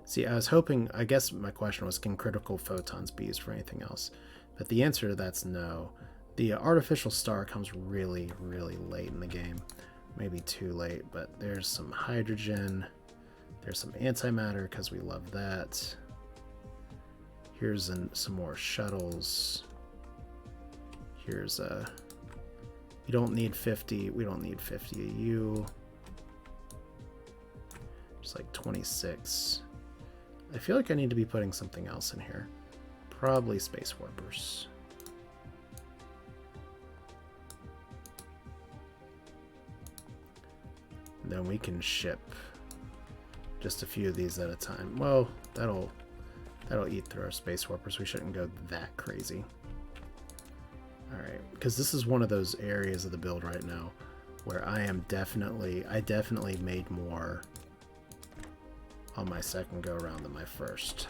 See, I was hoping, I guess my question was, can critical photons be used for anything else? But the answer to that's no. The artificial star comes really, really late in the game. Maybe too late, but there's some hydrogen. There's some antimatter because we love that. Here's some more shuttles. Here's you don't need 50. We don't need 50 of you. Just like 26. I feel like I need to be putting something else in here. Probably space warpers. And then we can ship just a few of these at a time. Well, that'll eat through our space warpers. We shouldn't go that crazy. Alright, because this is one of those areas of the build right now where I definitely made more on my second go around than my first.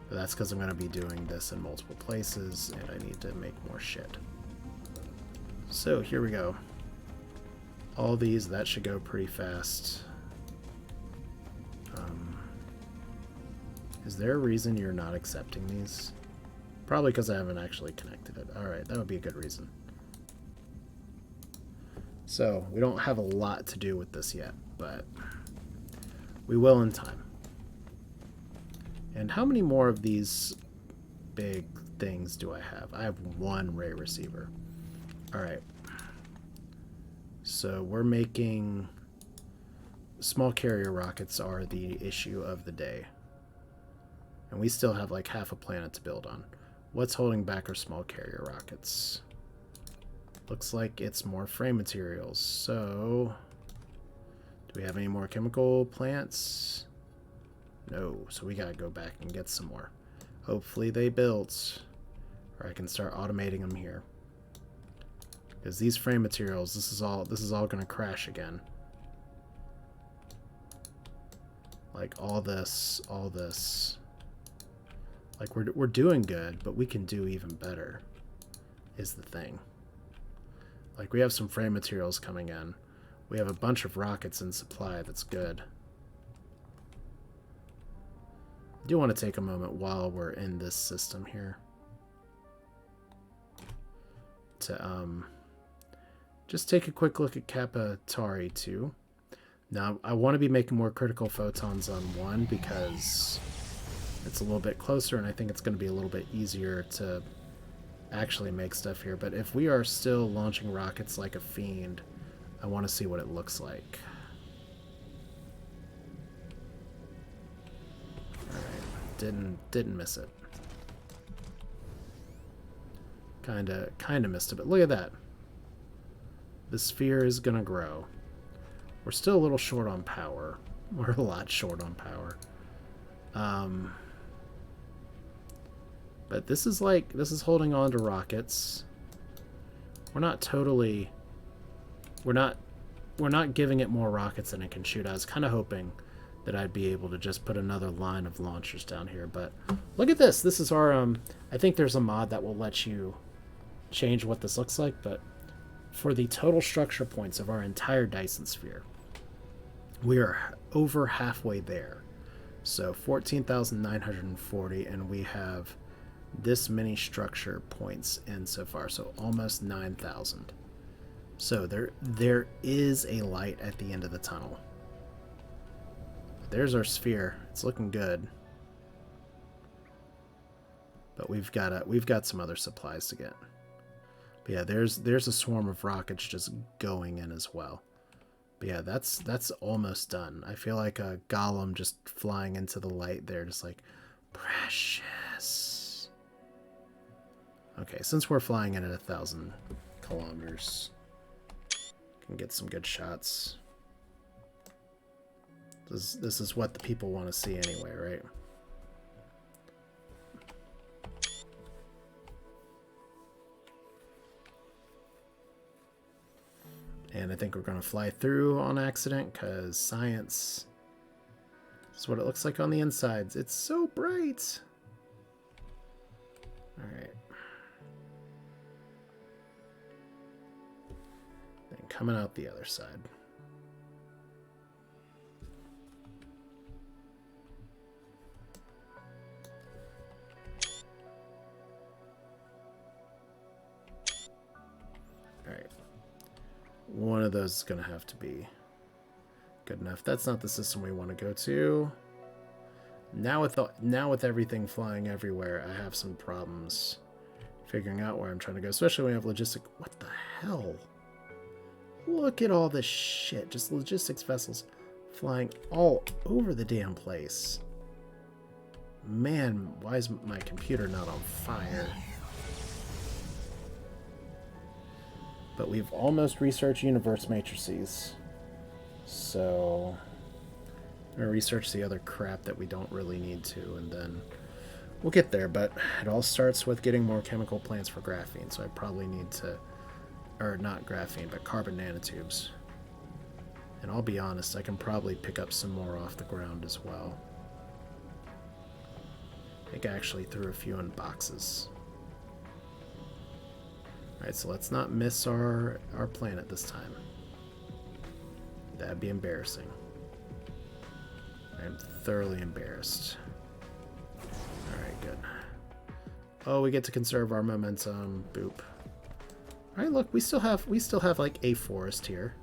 But that's because I'm going to be doing this in multiple places and I need to make more shit. So here we go. All these, that should go pretty fast. Is there a reason you're not accepting these? Probably because I haven't actually connected it. Alright, that would be a good reason. So, we don't have a lot to do with this yet, but we will in time. And how many more of these big things do I have? I have 1 ray receiver. Alright. So, we're making... Small carrier rockets are the issue of the day. And we still have like half a planet to build on. What's holding back our small carrier rockets? Looks like it's more frame materials. So, do we have any more chemical plants? No, so we gotta go back and get some more. Hopefully they built, or I can start automating them here. Because these frame materials, this is all gonna crash again. Like all this. Like, we're doing good, but we can do even better, is the thing. Like, we have some frame materials coming in. We have a bunch of rockets in supply that's good. I do want to take a moment while we're in this system here to just take a quick look at Kappa Tauri 2. Now, I want to be making more critical photons on 1 because it's a little bit closer, and I think it's going to be a little bit easier to actually make stuff here. But if we are still launching rockets like a fiend, I want to see what it looks like. Alright, didn't miss it. Kinda missed it, but look at that. The sphere is going to grow. We're still a little short on power. We're a lot short on power. But this is holding on to rockets. We're not giving it more rockets than it can shoot. I was kind of hoping that I'd be able to just put another line of launchers down here, but look at this. This is our I think there's a mod that will let you change what this looks like, but for the total structure points of our entire Dyson Sphere, we are over halfway there. So 14,940, and we have this many structure points in so far, so almost 9,000. So there is a light at the end of the tunnel. There's our sphere. It's looking good. But we've got some other supplies to get. But yeah, there's a swarm of rockets just going in as well. But yeah, that's almost done. I feel like a golem just flying into the light there, just like precious. Okay, since we're flying in at 1,000 kilometers, can get some good shots. This is what the people want to see anyway, right? And I think we're going to fly through on accident because science is what it looks like on the insides. It's so bright. All right. Then coming out the other side. All right. One of those is going to have to be good enough. That's not the system we want to go to. Now with everything flying everywhere, I have some problems figuring out where I'm trying to go, especially when we have logistic. What the hell? Look at all this shit. Just logistics vessels flying all over the damn place. Man, why is my computer not on fire? But we've almost researched universe matrices. So I'm going to research the other crap that we don't really need to, and then we'll get there. But it all starts with getting more chemical plants for graphene. So I probably need to, or not graphene, but carbon nanotubes. And I'll be honest, I can probably pick up some more off the ground as well. I think I actually threw a few in boxes. Alright, so let's not miss our planet this time. That'd be embarrassing. I'm thoroughly embarrassed. Alright, good. Oh, we get to conserve our momentum. Boop. Alright, look, we still have like a forest here.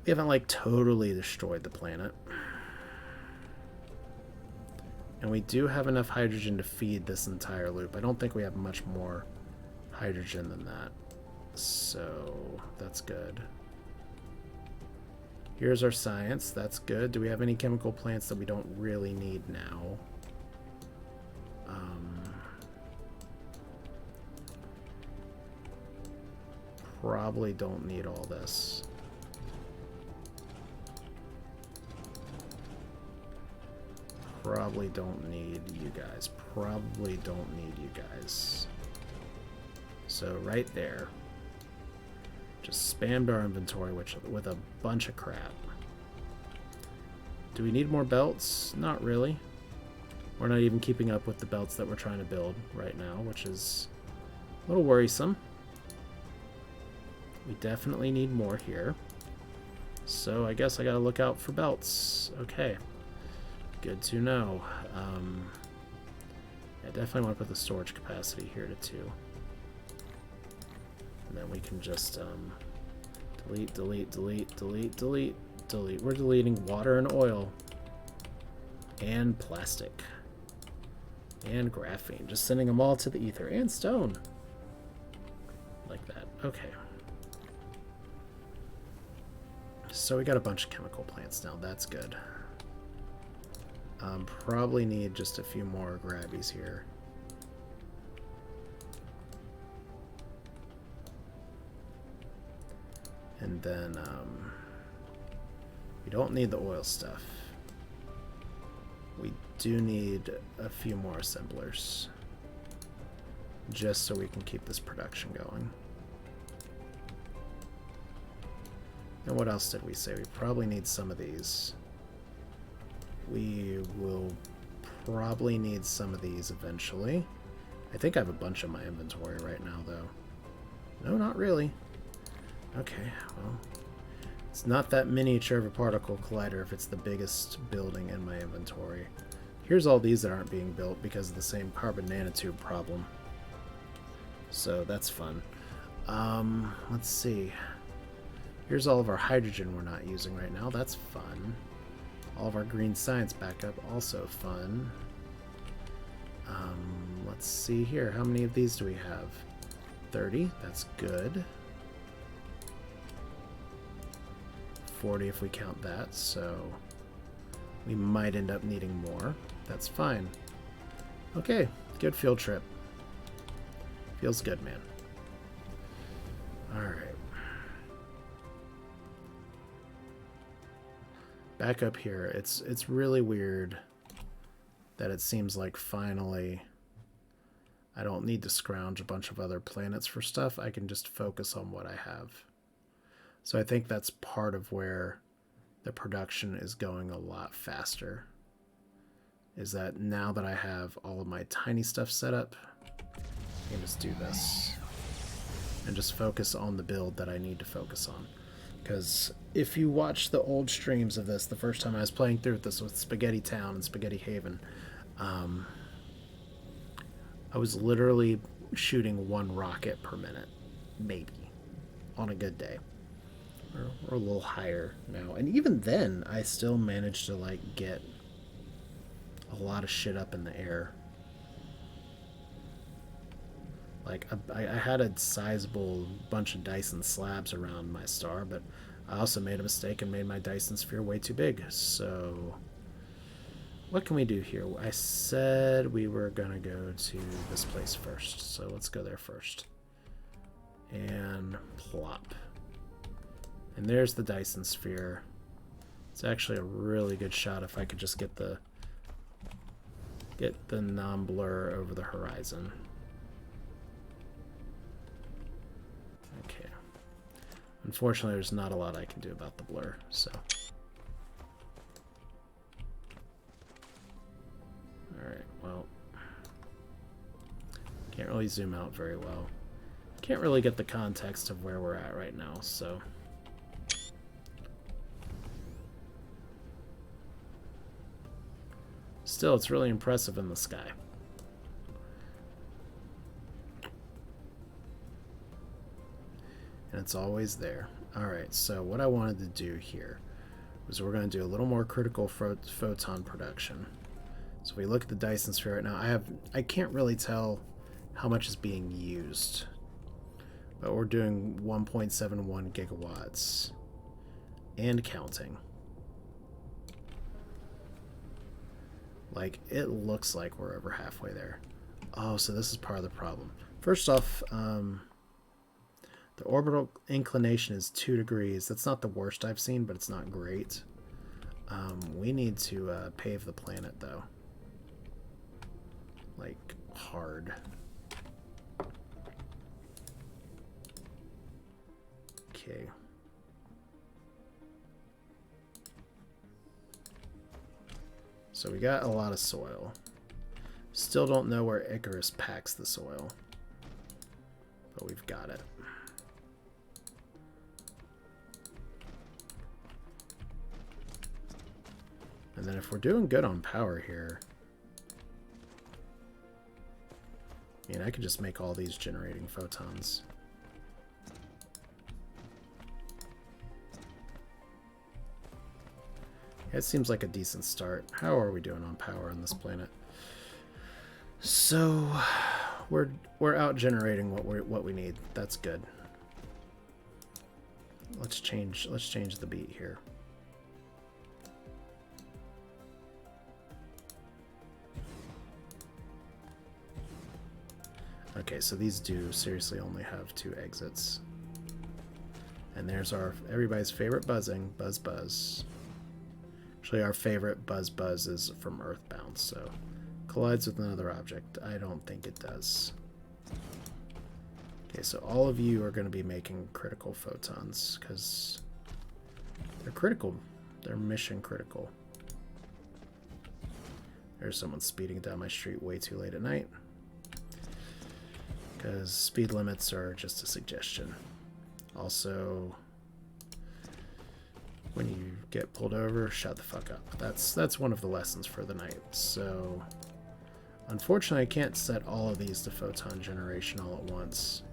We haven't like totally destroyed the planet. And we do have enough hydrogen to feed this entire loop. I don't think we have much more hydrogen than that, so that's good. Here's our science. That's good. Do we have any chemical plants that we don't really need now? Probably don't need all this. Probably don't need you guys. Probably don't need you guys. So right there, just spammed our inventory with a bunch of crap. Do we need more belts? Not really. We're not even keeping up with the belts that we're trying to build right now, which is a little worrisome. We definitely need more here. So I guess I gotta look out for belts. Okay. Good to know. I definitely want to put the storage capacity here to 2. And then we can just delete, delete, delete, delete, delete, delete. We're deleting water and oil. And plastic. And graphene. Just sending them all to the ether. And stone. Like that. Okay. So we got a bunch of chemical plants now. That's good. Probably need just a few more grabbies here. And then we don't need the oil stuff. We do need a few more assemblers, just so we can keep this production going. And what else did we say? We probably need some of these. We will probably need some of these eventually. I think I have a bunch in my inventory right now, though. No, not really. Okay, well, it's not that miniature of a particle collider if it's the biggest building in my inventory. Here's all these that aren't being built because of the same carbon nanotube problem. So that's fun. Let's see. Here's all of our hydrogen we're not using right now. That's fun. All of our green science backup, also fun. Let's see here. How many of these do we have? 30. That's good. 40 if we count that, so we might end up needing more. That's fine. Okay, good field trip. Feels good, man. Alright. Back up here. It's really weird that it seems like finally I don't need to scrounge a bunch of other planets for stuff. I can just focus on what I have. So I think that's part of where the production is going a lot faster. Is that now that I have all of my tiny stuff set up, I can just do this. And just focus on the build that I need to focus on. Because if you watch the old streams of this, the first time I was playing through this with Spaghetti Town and Spaghetti Haven, I was literally shooting 1 rocket per minute, maybe, on a good day. Or a little higher now. And even then, I still managed to, like, get a lot of shit up in the air. Like, I had a sizable bunch of Dyson slabs around my star, but I also made a mistake and made my Dyson Sphere way too big. So, what can we do here? I said we were going to go to this place first, so let's go there first. And plop. And there's the Dyson Sphere. It's actually a really good shot if I could just get the non-blur over the horizon. Okay. Unfortunately, there's not a lot I can do about the blur, so. Alright, well. Can't really zoom out very well. Can't really get the context of where we're at right now, so. Still, it's really impressive in the sky. And it's always there. Alright, so what I wanted to do here was we're going to do a little more critical photon production. So if we look at the Dyson Sphere right now, I can't really tell how much is being used. But we're doing 1.71 gigawatts. And counting. Like, it looks like we're over halfway there. Oh, so this is part of the problem. First off, the orbital inclination is 2 degrees. That's not the worst I've seen, but it's not great. We need to pave the planet, though. Like, hard. Okay. So we got a lot of soil. Still don't know where Icarus packs the soil. But we've got it. And then if we're doing good on power here, I mean, I could just make all these generating photons. It seems like a decent start. How are we doing on power on this planet? So we're out generating what we need. That's good. Let's change the beat here. Okay, so these do seriously only have 2 exits. And there's everybody's favorite buzzing, buzz buzz. Actually, our favorite buzz buzz is from Earthbound, so collides with another object. I don't think it does. Okay, so all of you are going to be making critical photons because they're critical. They're mission critical. There's someone speeding down my street way too late at night. because speed limits are just a suggestion. Also, when you get pulled over, shut the fuck up. That's one of the lessons for the night. So, unfortunately, I can't set all of these to photon generation all at once.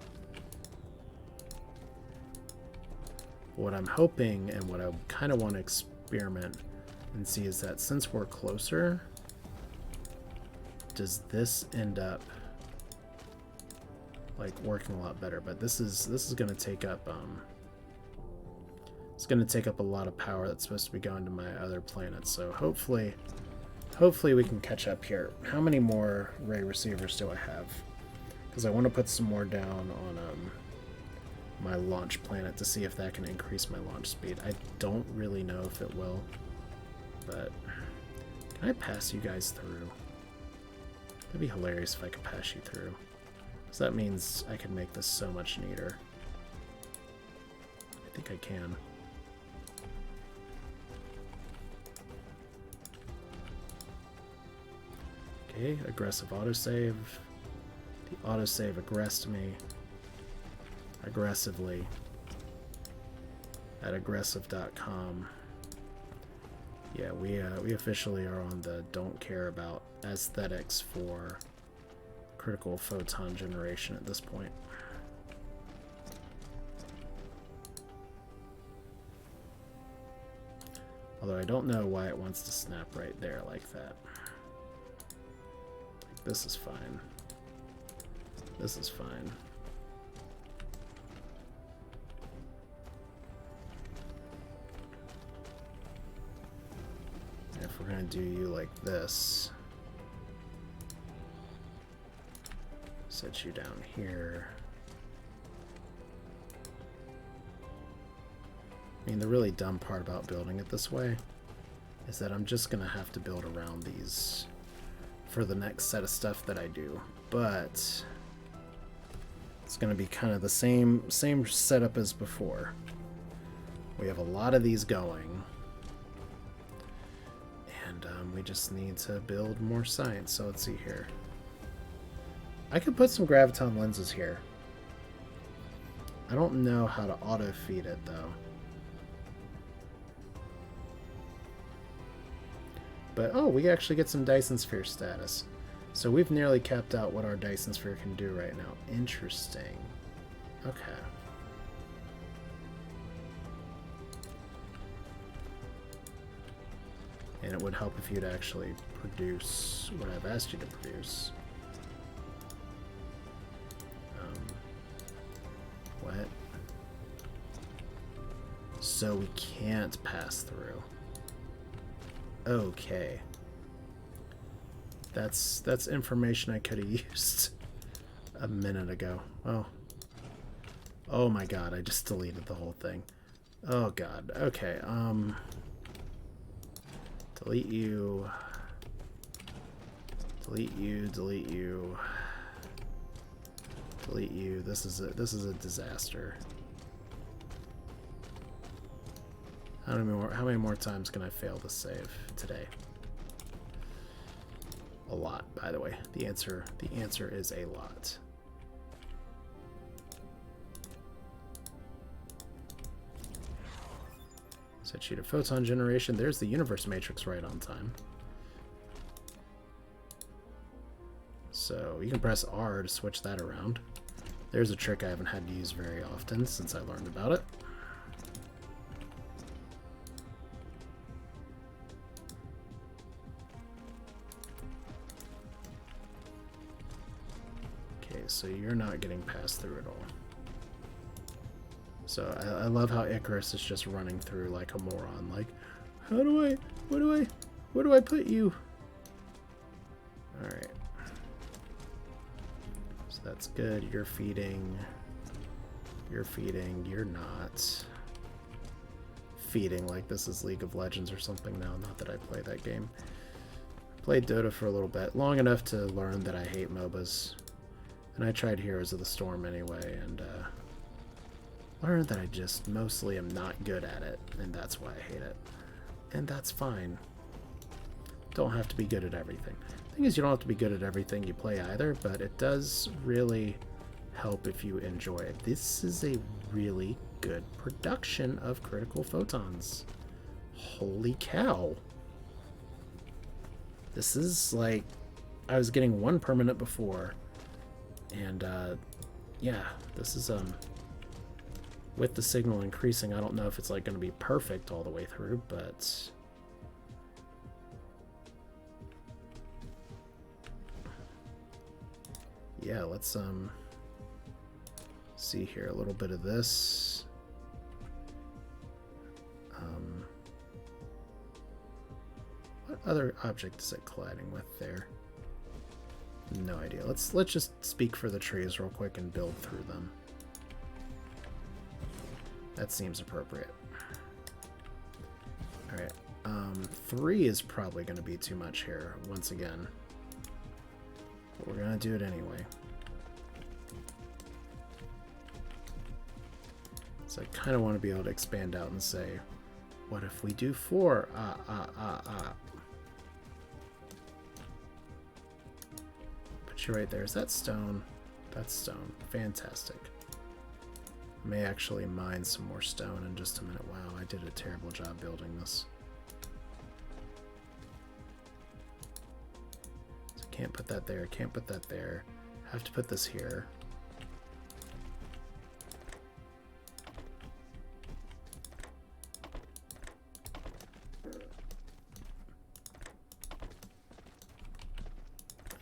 What I'm hoping and what I kind of want to experiment and see is that since we're closer, does this end up like working a lot better? But this is going to take up it's going to take up a lot of power that's supposed to be going to my other planets. So hopefully we can catch up here. How many more ray receivers do I have? Because I want to put some more down on my launch planet to see if that can increase my launch speed. I don't really know if it will, but can I pass you guys through? That'd be hilarious if I could pass you through, because that means I can make this so much neater. I think I can. Okay, aggressive autosave. The autosave aggressed me aggressively at aggressive.com. Yeah, we officially are on the don't care about aesthetics for critical photon generation at this point. Although I don't know why it wants to snap right there like that. Like, this is fine. This is fine. If we're going to do you like this, set you down here. I mean, the really dumb part about building it this way is that I'm just going to have to build around these for the next set of stuff that I do. But it's going to be kind of the same setup as before. We have a lot of these going. We just need to build more science. So let's see here. I could put some graviton lenses here. I don't know how to auto feed it though. But oh, we actually get some Dyson Sphere status. So we've nearly capped out what our Dyson Sphere can do right now. Interesting. Okay. And it would help if you'd actually produce what I've asked you to produce. What? So we can't pass through. Okay. That's information I could have used a minute ago. Oh. Oh my god, I just deleted the whole thing. Oh god. Okay, delete you. Delete you, delete you. Delete you. This is a disaster. How many more times can I fail to save today? A lot, by the way. The answer is a lot. Set sheet of photon generation. There's the universe matrix right on time. So you can press R to switch that around. There's a trick I haven't had to use very often since I learned about it. Okay, so you're not getting passed through at all. So I love how Icarus is just running through like a moron. Like, where do I put you? All right. So that's good. You're feeding. You're feeding. You're not feeding like this is League of Legends or something now. Not that I play that game. Played Dota for a little bit, long enough to learn that I hate MOBAs. And I tried Heroes of the Storm anyway, and learned that I just mostly am not good at it, and that's why I hate it. And that's fine. Don't have to be good at everything. The thing is, you don't have to be good at everything you play either, but it does really help if you enjoy it. This is a really good production of critical photons. Holy cow. This is like, I was getting 1 per minute before. And yeah, this is with the signal increasing, I don't know if it's like going to be perfect all the way through, but yeah, let's see here a little bit of this. What other object is it colliding with there? No idea. Let's just speak for the trees real quick and build through them. That seems appropriate. Alright, 3 is probably going to be too much here, once again. But we're going to do it anyway. So I kind of want to be able to expand out and say, what if we do 4? Put you right there. Is that stone? That's stone. Fantastic. May actually mine some more stone in just a minute. Wow, I did a terrible job building this. So can't put that there, can't put that there. Have to put this here.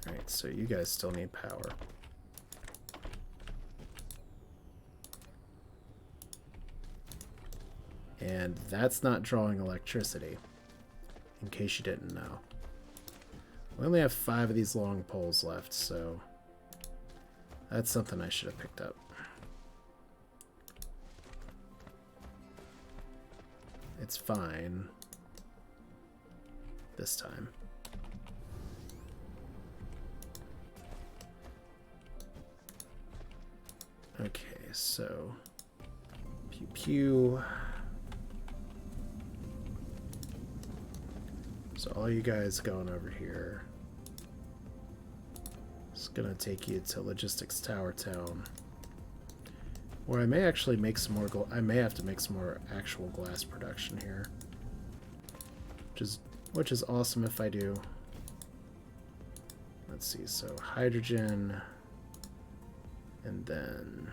Alright, so you guys still need power. And that's not drawing electricity, in case you didn't know. We only have 5 of these long poles left, so that's something I should have picked up. It's fine this time. Okay, so pew pew. So all you guys going over here. It's gonna take you to Logistics Tower Town, where I may actually make some more. I may have to make some more actual glass production here, which is awesome if I do. Let's see. So hydrogen, and then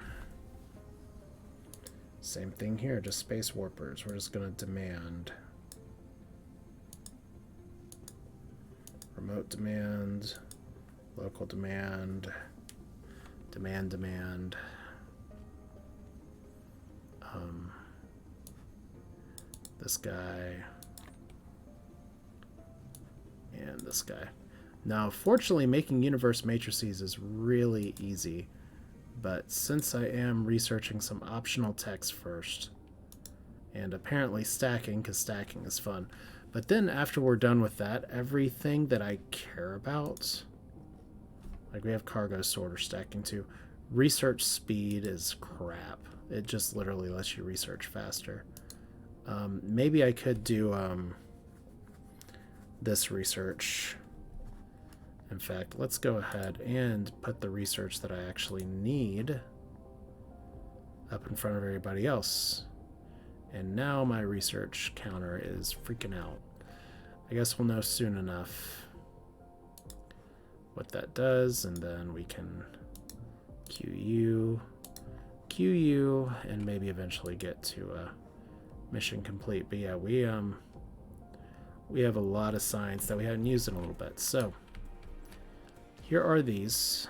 same thing here. Just space warpers. We're just gonna demand. Remote demand, local demand, demand. This guy, and this guy. Now, fortunately, making universe matrices is really easy, but since I am researching some optional text first, and apparently stacking, because stacking is fun, but then after we're done with that, everything that I care about, like we have cargo sorter stacking too, research speed is crap. It just literally lets you research faster. Maybe I could do this research. In fact, let's go ahead and put the research that I actually need up in front of everybody else. And now my research counter is freaking out. I guess we'll know soon enough what that does, and then we can QU, and maybe eventually get to mission complete. But yeah, we have a lot of science that we haven't used in a little bit. So here are these,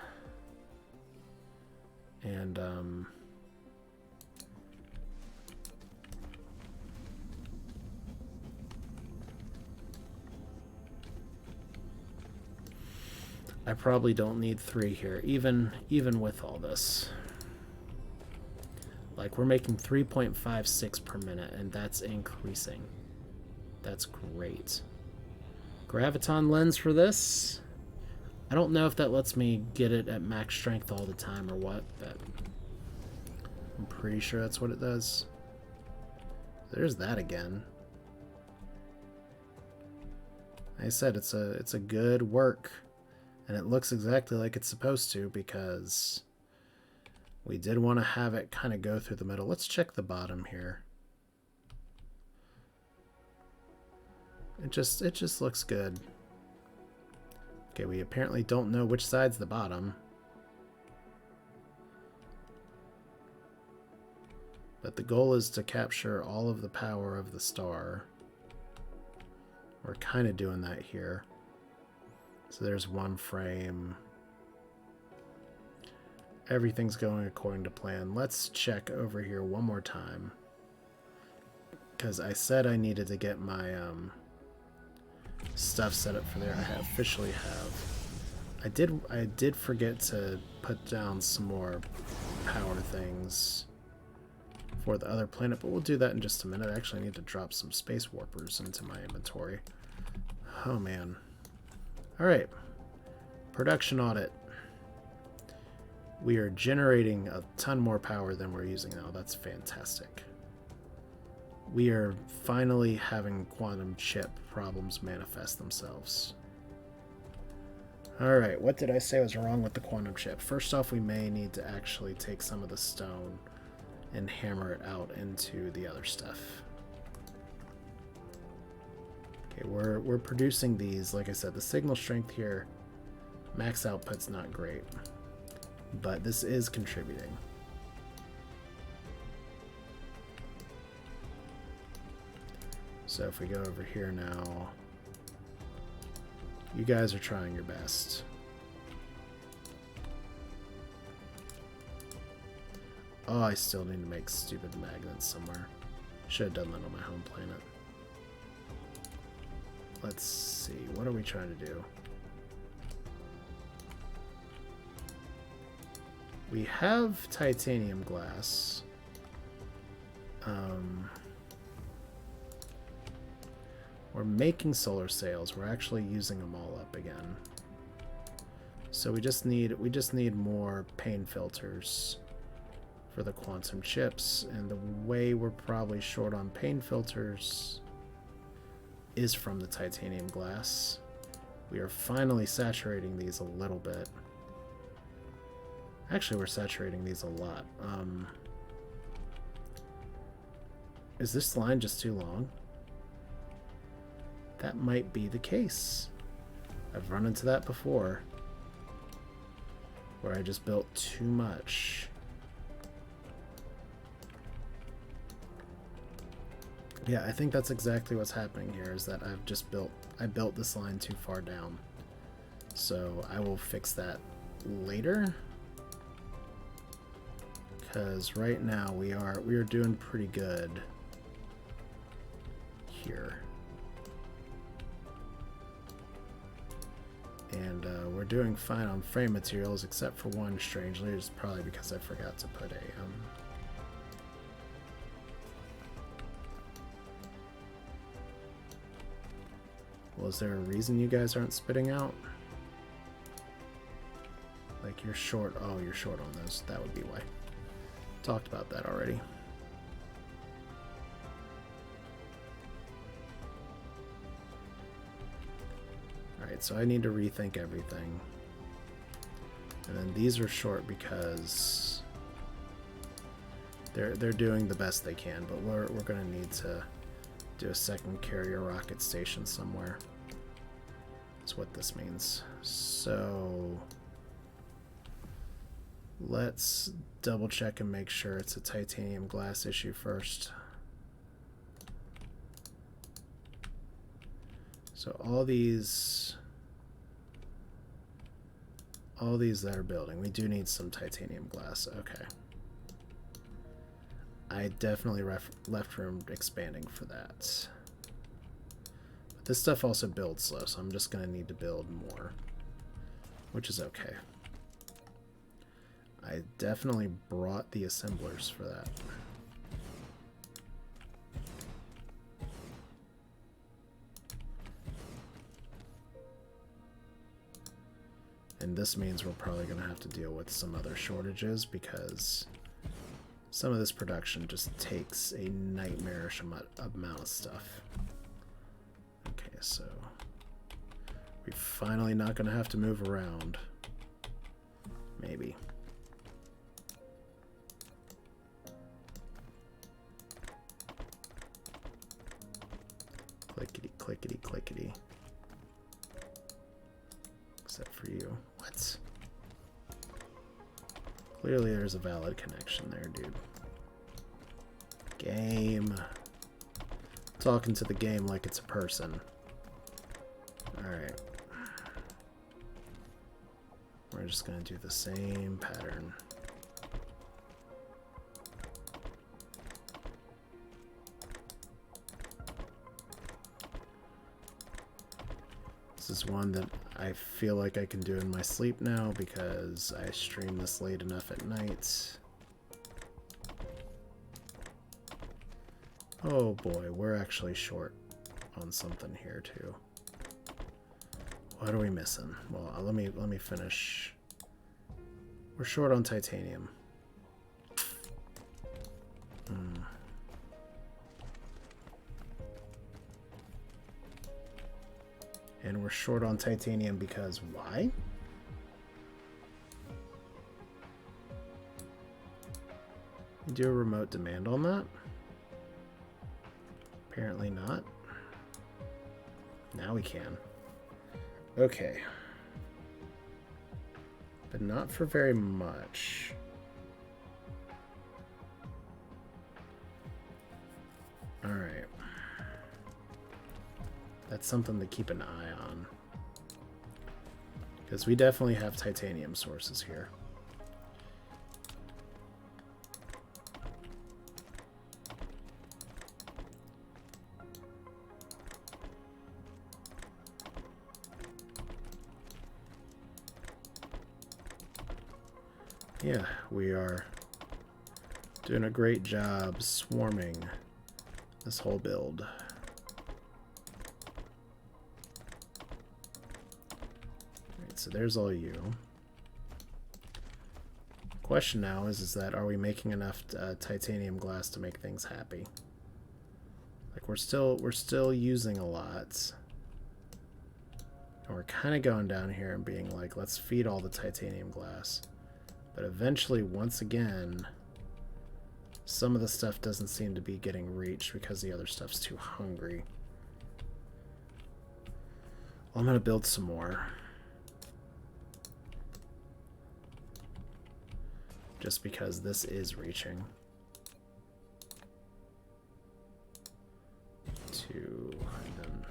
and I probably don't need 3 here, even with all this. Like, we're making 3.56 per minute, and that's increasing. That's great. Graviton lens for this. I don't know if that lets me get it at max strength all the time or what, but I'm pretty sure that's what it does. There's that again. Like I said, it's a good work. And it looks exactly like it's supposed to, because We did want to have it kind of go through the middle. Let's check the bottom here. It just looks good. Okay, we apparently don't know which side's the bottom. But the goal is to capture all of the power of the star. We're kind of doing that here. So there's one frame. Everything's going according to plan. Let's check over here one more time. Because I said I needed to get my stuff set up for there. I officially have. I did forget to put down some more power things for the other planet, but we'll do that in just a minute. I actually need to drop some space warpers into my inventory. Oh man. Alright. Production audit. We are generating a ton more power than we're using now. That's fantastic. We are finally having quantum chip problems manifest themselves. Alright, what did I say was wrong with the quantum chip? First off, we may need to actually take some of the stone and hammer it out into the other stuff. Okay, we're producing these. Like I said, the signal strength here, max output's not great, but this is contributing. So if we go over here now, you guys are trying your best. Oh, I still need to make stupid magnets somewhere. Should have done that on my home planet. Let's see, what are we trying to do? We have titanium glass. We're making solar sails. We're actually using them all up again. So we just need more pane filters for the quantum chips, and the way we're probably short on pane filters is from the titanium glass. We are finally saturating these a little bit. Actually, we're saturating these a lot. Is this line just too long? That might be the case. I've run into that before, where I just built too much. Yeah, I think that's exactly what's happening here, is that I built this line too far down. So I will fix that later. Because right now we are doing pretty good here. And we're doing fine on frame materials, except for one, strangely. It's probably because I forgot to put a well, is there a reason you guys aren't spitting out? Like you're short. Oh, you're short on those. That would be why. Talked about that already. Alright, so I need to rethink everything. And then these are short because they're doing the best they can, but we're gonna need to do a second carrier rocket station somewhere. That's what this means. So let's double check and make sure it's a titanium glass issue first. So all these that are building, we do need some titanium glass. Okay. I definitely left room expanding for that. But this stuff also builds slow, so I'm just going to need to build more, which is okay. I definitely brought the assemblers for that. And this means we're probably going to have to deal with some other shortages, because some of this production just takes a nightmarish amount of stuff. Okay, so we're finally not going to have to move around. Maybe. clickety, clickety. Except for you. What? Clearly there's a valid connection there, dude. Game. Talking to the game like it's a person. Alright. We're just gonna do the same pattern. This is one that I feel like I can do in my sleep now because I stream this late enough at night. Oh boy, we're actually short on something here too. What are we missing? Well, let me finish. We're short on titanium. And we're short on titanium because why? You do a remote demand on that? Apparently not. Now we can. Okay. But not for very much. Alright. That's something to keep an eye on. Because we definitely have titanium sources here. Yeah, we are doing a great job swarming this whole build. Alright, so there's all you. Question now is that are we making enough titanium glass to make things happy? Like we're still using a lot. And we're kind of going down here and being like, let's feed all the titanium glass. But eventually, once again, some of the stuff doesn't seem to be getting reached because the other stuff's too hungry. Well, I'm going to build some more. Just because this is reaching. 2, and then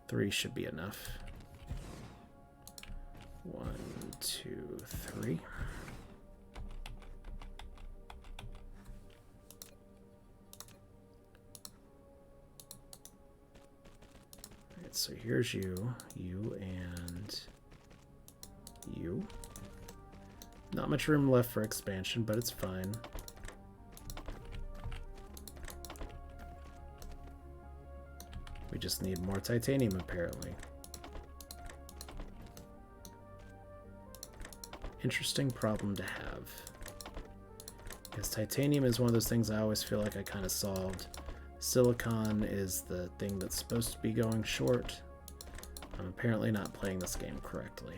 3 should be enough. 1, 2, 3. Alright, so here's you, and you. Not much room left for expansion, but it's fine. We just need more titanium, apparently. Interesting problem to have. Because titanium is one of those things I always feel like I kind of solved. Silicon is the thing that's supposed to be going short. I'm apparently not playing this game correctly.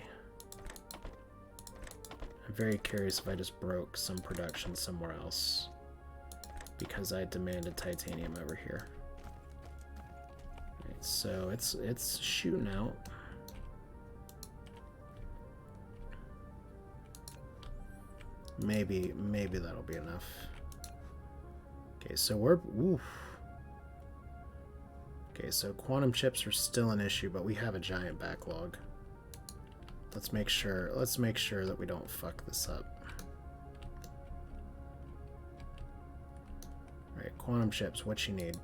I'm very curious if I just broke some production somewhere else because I demanded titanium over here. Right, so it's shooting out. Maybe that'll be enough. Okay, so we're oof. Okay, so quantum chips are still an issue, but we have a giant backlog. Let's make sure that we don't fuck this up. Alright, quantum chips, what you need?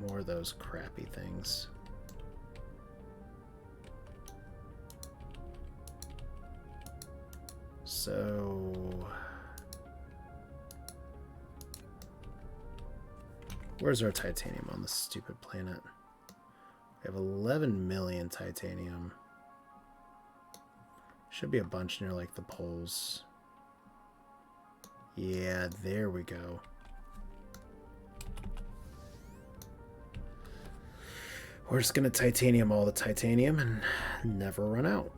More of those crappy things. So where's our titanium on this stupid planet? We have 11 million titanium. Should be a bunch near like the poles. Yeah, there we go. We're just gonna titanium all the titanium and never run out.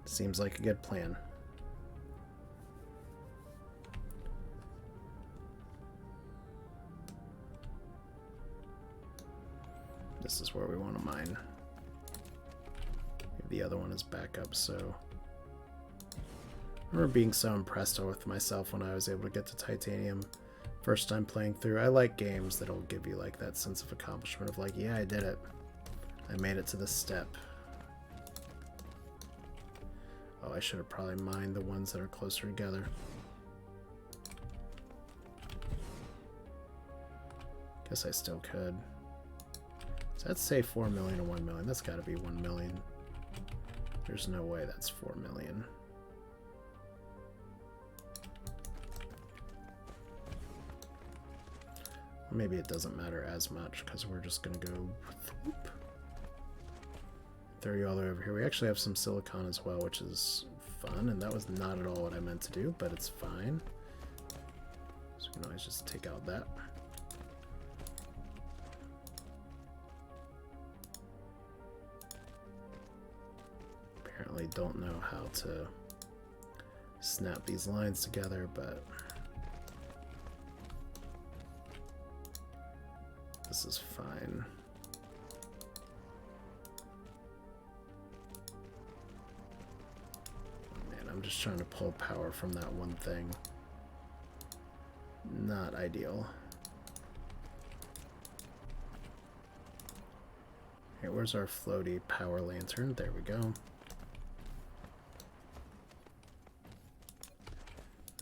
Seems like a good plan. This is where we want to mine. The other one is back up, so... I remember being so impressed with myself when I was able to get to titanium first time playing through. I like games that'll give you like that sense of accomplishment of like, yeah, I did it. I made it to this step. Oh, I should have probably mined the ones that are closer together. Guess I still could. Does that say 4 million or 1 million? That's got to be 1 million. There's no way that's 4 million. Or maybe it doesn't matter as much because we're just going to go whoop, throw you all the way over here. We actually have some silicon as well, which is fun, and that was not at all what I meant to do, but it's fine. So we can always just take out that. Apparently don't know how to snap these lines together, but this is fine. Man, I'm just trying to pull power from that one thing. Not ideal. Here, where's our floaty power lantern? There we go.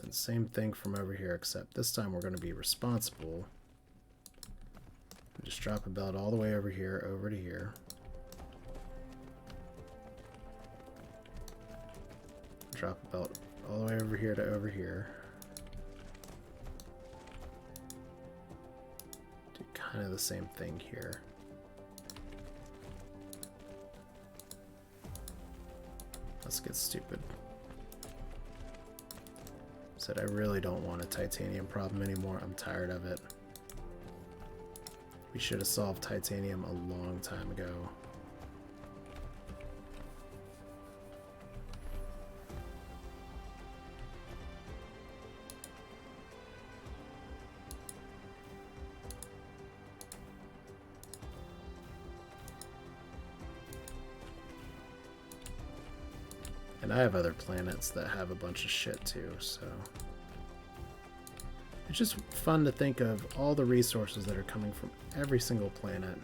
And same thing from over here, except this time we're going to be responsible. Just drop a belt all the way over here, over to here. Drop a belt all the way over here to over here. Do kind of the same thing here. Let's get stupid. Said I really don't want a titanium problem anymore. I'm tired of it. We should have solved titanium a long time ago. And I have other planets that have a bunch of shit too, so... It's just fun to think of all the resources that are coming from every single planet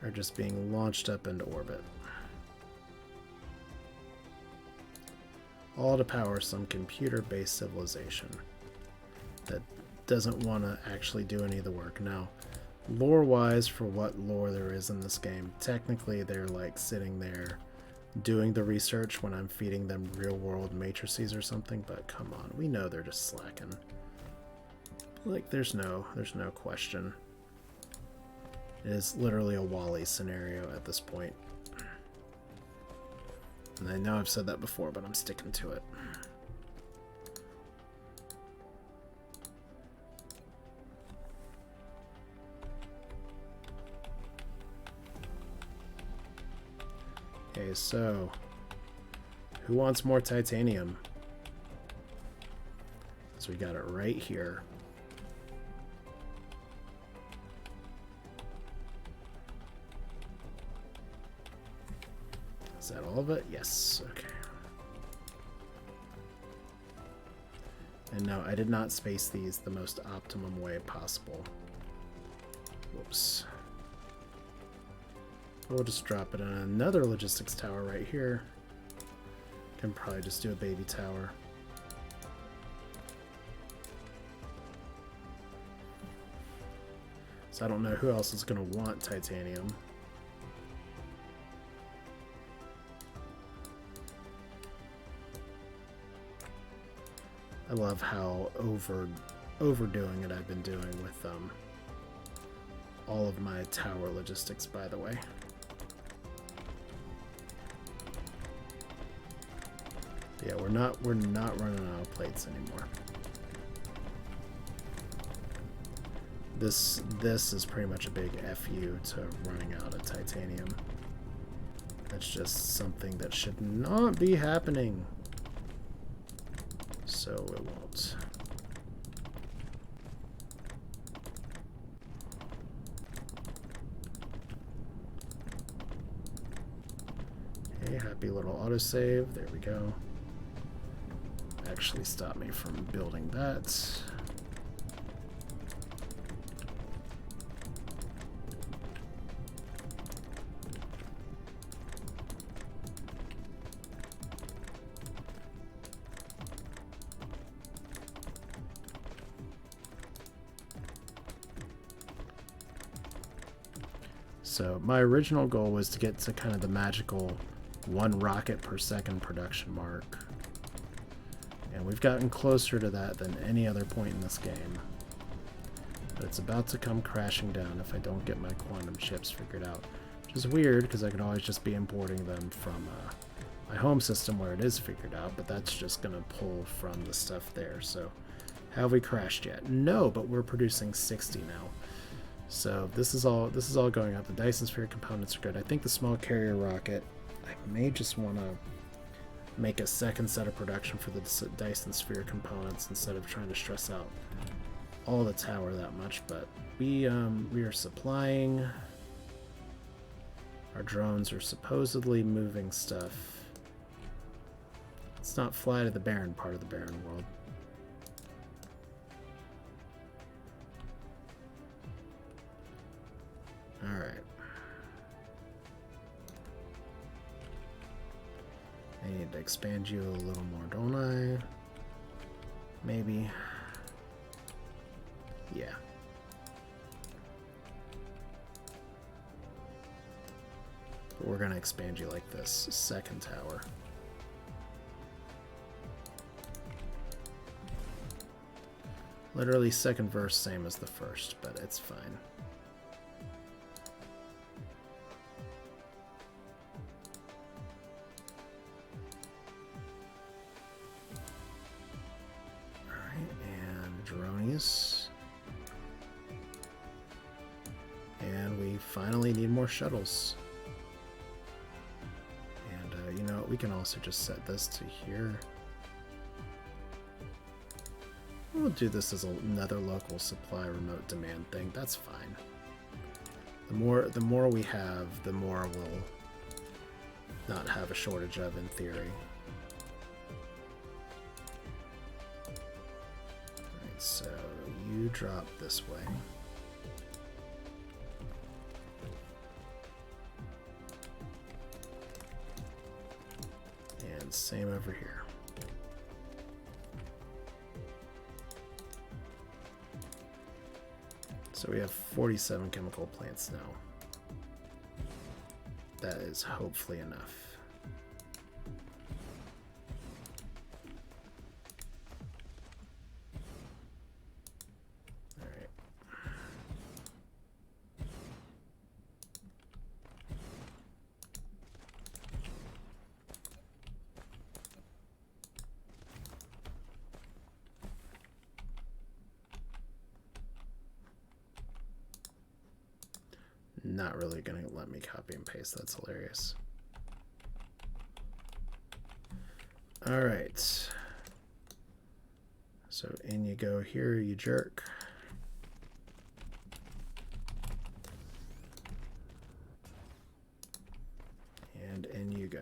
are just being launched up into orbit. All to power some computer-based civilization that doesn't want to actually do any of the work. Now, lore-wise, for what lore there is in this game, technically they're like sitting there doing the research when I'm feeding them real-world matrices or something, but come on, we know they're just slacking. Like, there's no question. It is literally a Wall-E scenario at this point. And I know I've said that before, but I'm sticking to it. Okay, so who wants more titanium? So we got it right here. Is that all of it? Yes. Okay. And no, I did not space these the most optimum way possible. Whoops. We'll just drop it in another logistics tower right here. Can probably just do a baby tower. So I don't know who else is going to want titanium. I love how overdoing it I've been doing with all of my tower logistics, by the way. Yeah, we're not running out of plates anymore. This is pretty much a big FU to running out of titanium. That's just something that should not be happening. So it won't. Happy little autosave. There we go. Actually stop me from building that. So my original goal was to get to kind of the magical 1 rocket per second production mark. And we've gotten closer to that than any other point in this game. But it's about to come crashing down if I don't get my quantum chips figured out. Which is weird, because I can always just be importing them from my home system where it is figured out, but that's just going to pull from the stuff there. So, have we crashed yet? No, but we're producing 60 now. So this is all going up. The Dyson Sphere components are good. I think the small carrier rocket, I may just want to make a second set of production for the Dyson Sphere components instead of trying to stress out all the tower that much. But we are supplying. Our drones are supposedly moving stuff. Let's not fly to the barren part of the barren world. Alright. I need to expand you a little more, don't I? Maybe. Yeah. But we're going to expand you like this. Second tower. Literally second verse, same as the first, but it's fine. And we finally need more shuttles. And you know, we can also just set this to here. We'll do this as another local supply remote demand thing. That's fine. The more we have, the more we'll not have a shortage of, in theory. Alright, so you drop this way. And same over here. So we have 47 chemical plants now. That is hopefully enough. Not really gonna let me copy and paste. That's hilarious. All right. So in you go here, you jerk. And in you go.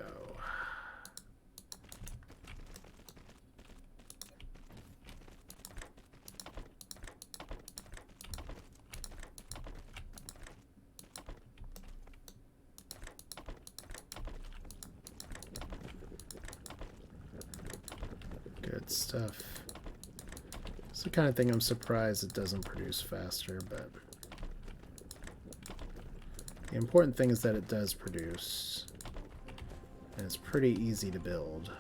Good stuff. It's the kind of thing I'm surprised it doesn't produce faster, but the important thing is that it does produce, and it's pretty easy to build.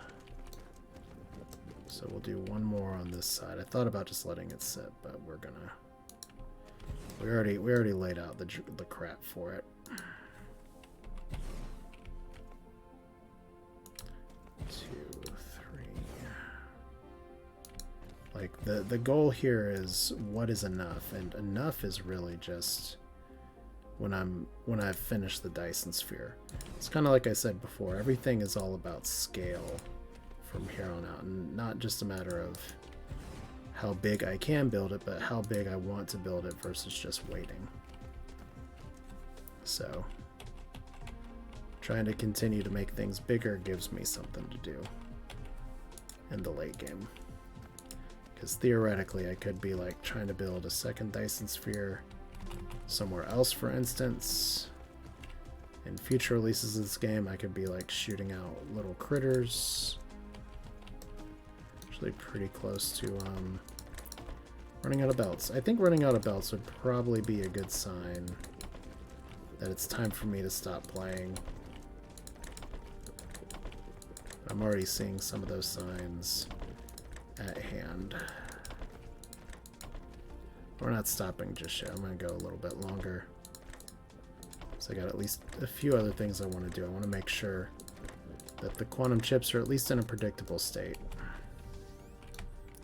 So we'll do one more on this side. I thought about just letting it sit, but we're gonna. We already laid out the crap for it. Like the goal here is what is enough, and enough is really just when I've finished the Dyson Sphere. It's kind of like I said before, everything is all about scale from here on out, and not just a matter of how big I can build it, but how big I want to build it versus just waiting. So Trying to continue to make things bigger gives me something to do in the late game. Because theoretically I could be like trying to build a second Dyson Sphere somewhere else, for instance. In future releases of this game I could be like shooting out little critters. Actually pretty close to running out of belts. I think running out of belts would probably be a good sign that it's time for me to stop playing. I'm already seeing some of those signs at hand. We're not stopping just yet. I'm going to go a little bit longer. So I got at least a few other things I want to do. I want to make sure that the quantum chips are at least in a predictable state.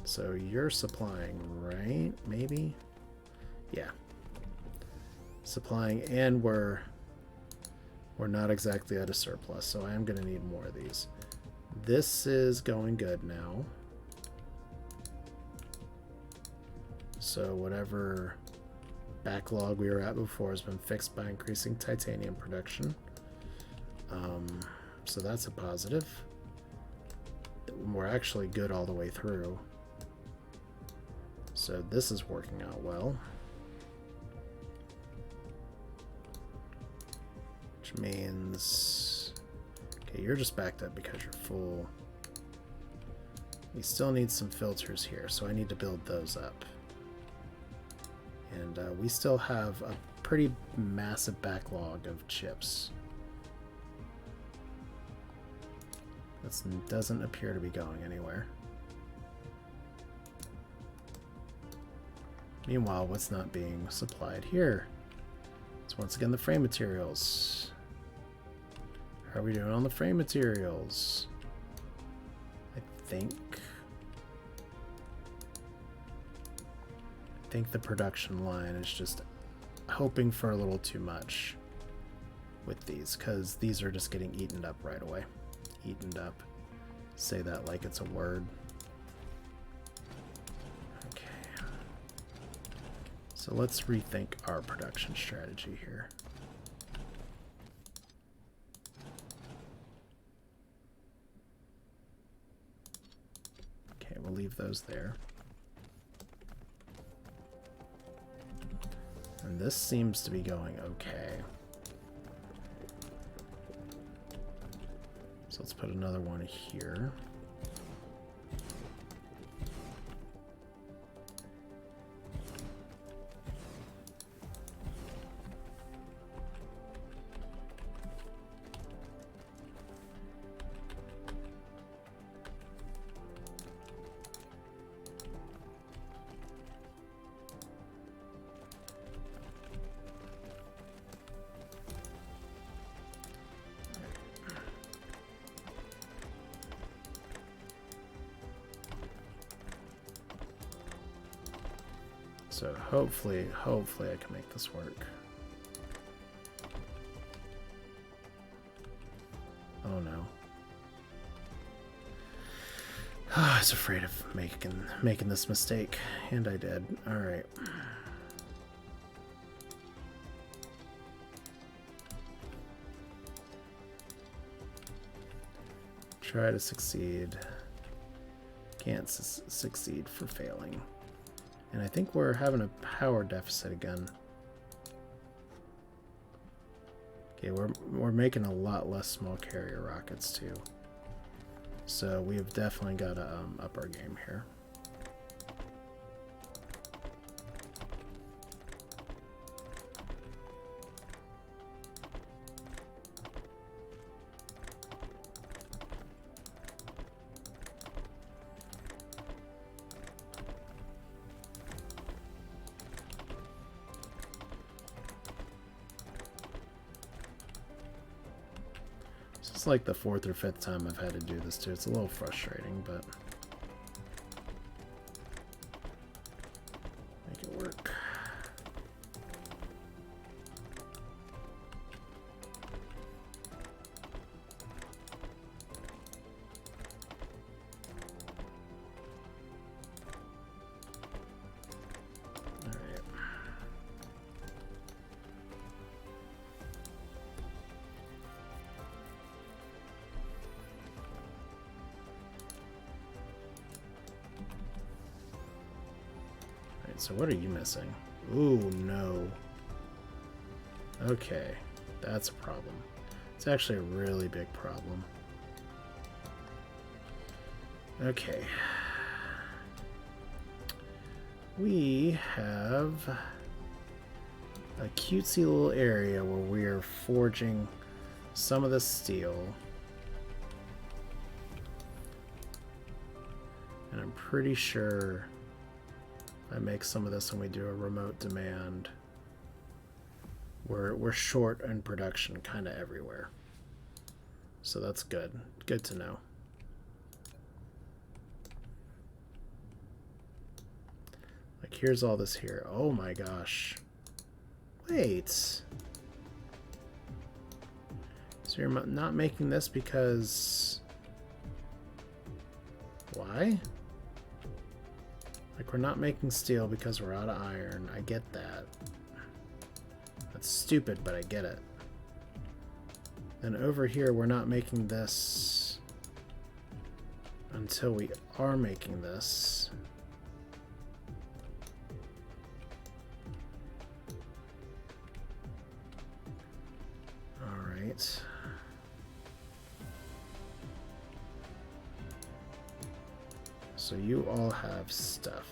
So you're supplying, right? Maybe? Yeah. Supplying, and we're not exactly at a surplus, so I am going to need more of these. This is going good now. So whatever backlog we were at before has been fixed by increasing titanium production. So that's a positive. We're actually good all the way through. So this is working out well. Which means... okay, you're just backed up because you're full. We still need some filters here, so I need to build those up. And we still have a pretty massive backlog of chips. That doesn't appear to be going anywhere. Meanwhile, what's not being supplied here? It's once again the frame materials. How are we doing on the frame materials? I think the production line is just hoping for a little too much with these, because these are just getting eaten up right away. Eaten up. Say that like it's a word. Okay. So let's rethink our production strategy here. Okay, we'll leave those there. And this seems to be going okay. So let's put another one here. So hopefully I can make this work. Oh no. I was afraid of making this mistake, and I did. All right. Try to succeed. Can't succeed for failing. And I think we're having a power deficit again. Okay, we're making a lot less small carrier rockets too. So we've definitely got to up our game here. It's like the 4th or 5th time I've had to do this too. It's a little frustrating, but make it work. So what are you missing? Ooh, no. Okay, that's a problem. It's actually a really big problem. Okay. We have a cutesy little area where we are forging some of the steel. And I'm pretty sure if I make some of this and we do a remote demand, we're short in production kind of everywhere. So that's good. Good to know. Like, here's all this here. Oh my gosh. Wait. So you're not making this because... Why? Like, we're not making steel because we're out of iron. I get that. That's stupid, but I get it. Then over here, we're not making this until we are making this. Alright. So you all have stuff.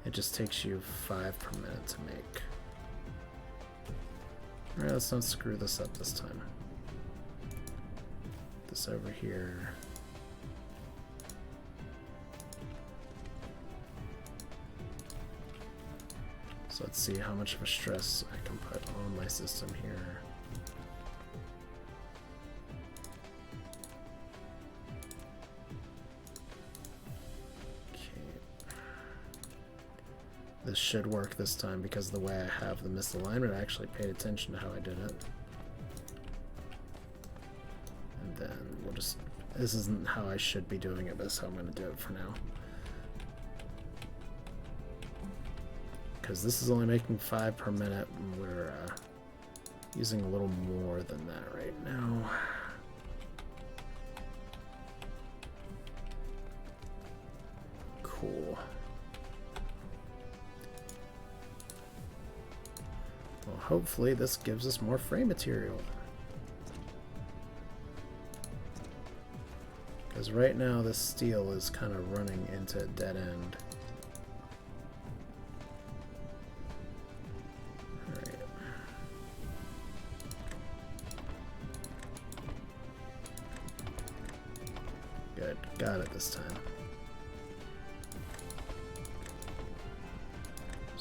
It just takes you 5 per minute to make. Alright, let's not screw this up this time. This over here. So let's see how much of a stress I can put on my system here. This should work this time because of the way I have the misalignment. I actually paid attention to how I did it. And then we'll just... This isn't how I should be doing it, but this is how I'm going to do it for now. Because this is only making 5 per minute, and we're using a little more than that right now. Cool. Well, hopefully this gives us more frame material. Because right now this steel is kind of running into a dead end. Alright. Good. Got it this time.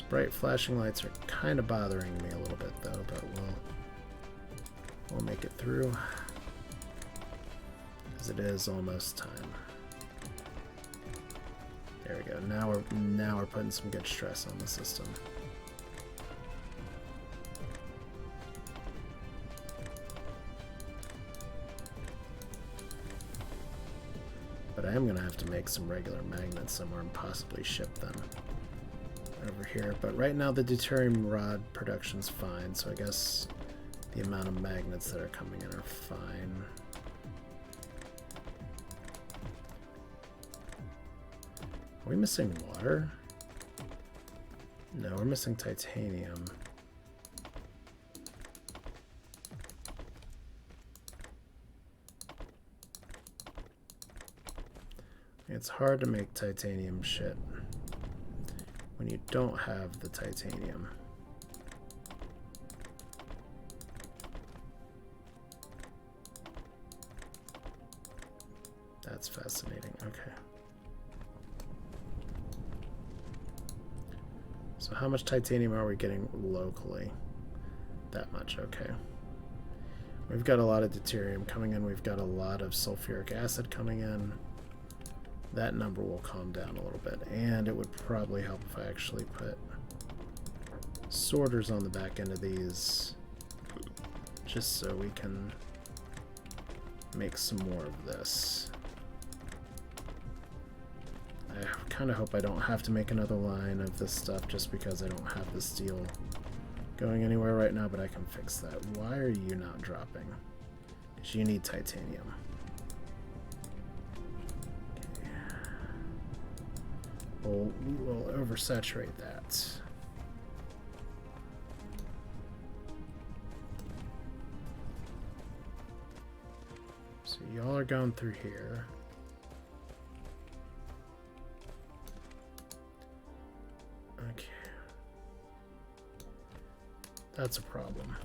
Bright flashing lights are kind of bothering me a little bit though, but we'll make it through because it is almost time. There we go. Now we're putting some good stress on the system. But I am gonna have to make some regular magnets somewhere and possibly ship them over here, but right now the deuterium rod production's fine, so I guess the amount of magnets that are coming in are fine. Are we missing water? No, we're missing titanium. It's hard to make titanium shit when you don't have the titanium. That's fascinating. Okay. So how much titanium are we getting locally? That much, okay. We've got a lot of deuterium coming in. We've got a lot of sulfuric acid coming in. That number will calm down a little bit, and it would probably help if I actually put sorters on the back end of these just so we can make some more of this. I kind of hope I don't have to make another line of this stuff just because I don't have the steel going anywhere right now, but I can fix that. Why are you not dropping? Because you need titanium. we'll oversaturate that. So y'all are going through here. Okay. That's a problem.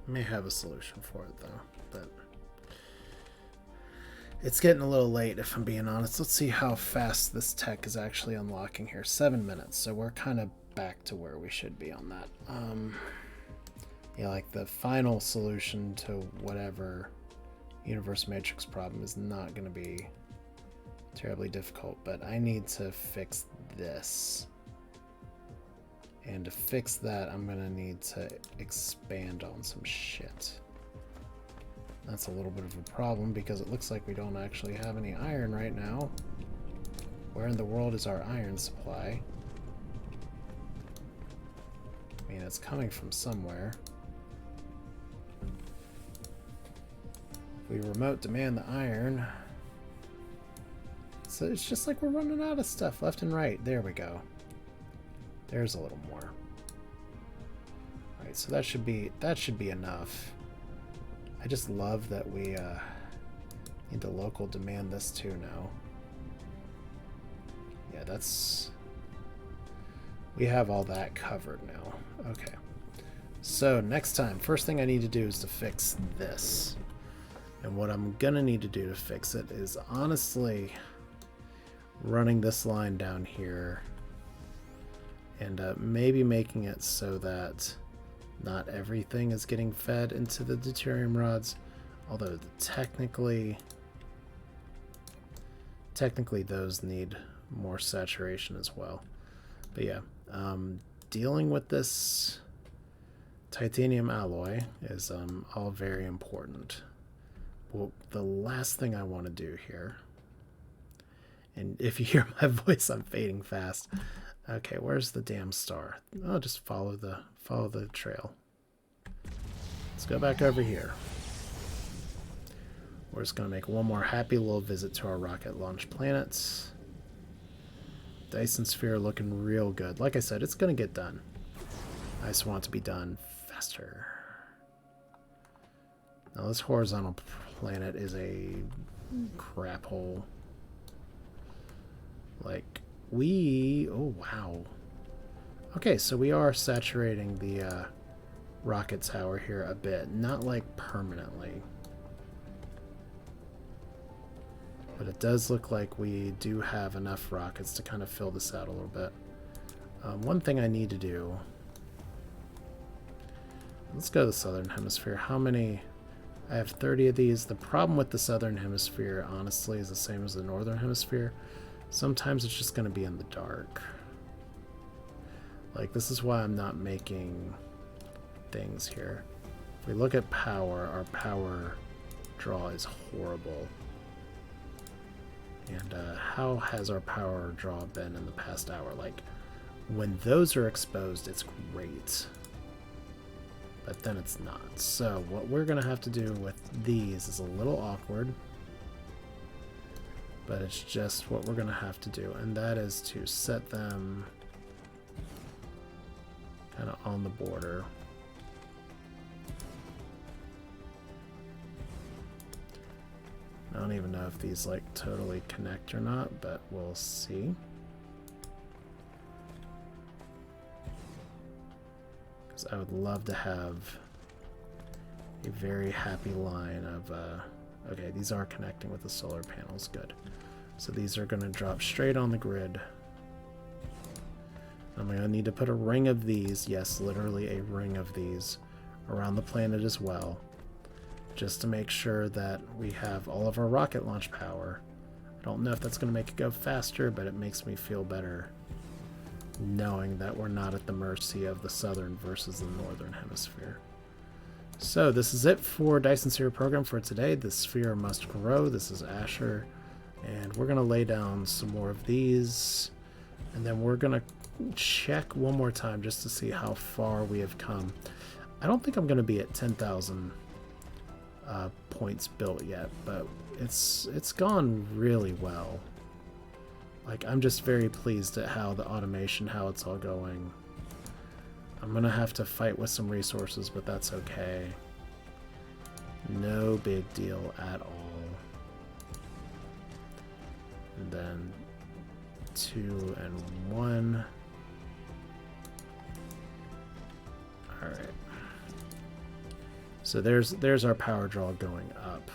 May have a solution for it though, but it's getting a little late if I'm being honest. Let's see how fast this tech is actually unlocking here. 7 minutes, so we're kind of back to where we should be on that. Yeah, like the final solution to whatever universe matrix problem is not going to be terribly difficult, but I need to fix this. And to fix that, I'm going to need to expand on some shit. That's a little bit of a problem because it looks like we don't actually have any iron right now. Where in the world is our iron supply? I mean, it's coming from somewhere. If we remote demand the iron... So it's just like we're running out of stuff left and right. There we go. There's a little more. Alright, so that should be enough. I just love that we need to local demand this too now. Yeah, that's... We have all that covered now. Okay. So next time, first thing I need to do is to fix this. And what I'm gonna need to do to fix it is honestly running this line down here and maybe making it so that not everything is getting fed into the deuterium rods, although technically those need more saturation as well. But yeah, dealing with this titanium alloy is all very important. Well, the last thing I want to do here, and if you hear my voice, I'm fading fast. Okay, where's the damn star? Oh, just follow the trail. Let's go back over here. We're just gonna make one more happy little visit to our rocket launch planets. Dyson Sphere looking real good. Like I said, it's gonna get done. I just want it to be done faster. Now this horizontal planet is a crap hole. Like, oh wow. Okay, so we are saturating the rocket tower here a bit. Not like permanently. But it does look like we do have enough rockets to kind of fill this out a little bit. One thing I need to do... Let's go to the southern hemisphere. How many... I have 30 of these. The problem with the southern hemisphere, honestly, is the same as the northern hemisphere. Sometimes it's just going to be in the dark. Like, this is why I'm not making things here. If we look at power, our power draw is horrible. And how has our power draw been in the past hour? Like, when those are exposed, it's great. But then it's not. So what we're going to have to do with these is a little awkward. But it's just what we're going to have to do. And that is to set them kind of on the border. I don't even know if these like totally connect or not, but we'll see. Because I would love to have a very happy line of, okay, these are connecting with the solar panels, good. So these are going to drop straight on the grid. I'm going to need to put a ring of these, yes, literally a ring of these, around the planet as well. Just to make sure that we have all of our rocket launch power. I don't know if that's going to make it go faster, but it makes me feel better knowing that we're not at the mercy of the southern versus the northern hemisphere. So this is it for Dyson Sphere Program for today. The sphere must grow. This is Asher. And we're going to lay down some more of these. And then we're going to check one more time just to see how far we have come. I don't think I'm going to be at 10,000 points built yet, but it's gone really well. Like, I'm just very pleased at how the automation, how it's all going. I'm going to have to fight with some resources, but that's okay. No big deal at all. And then 2 and 1. Alright. So there's our power draw going up.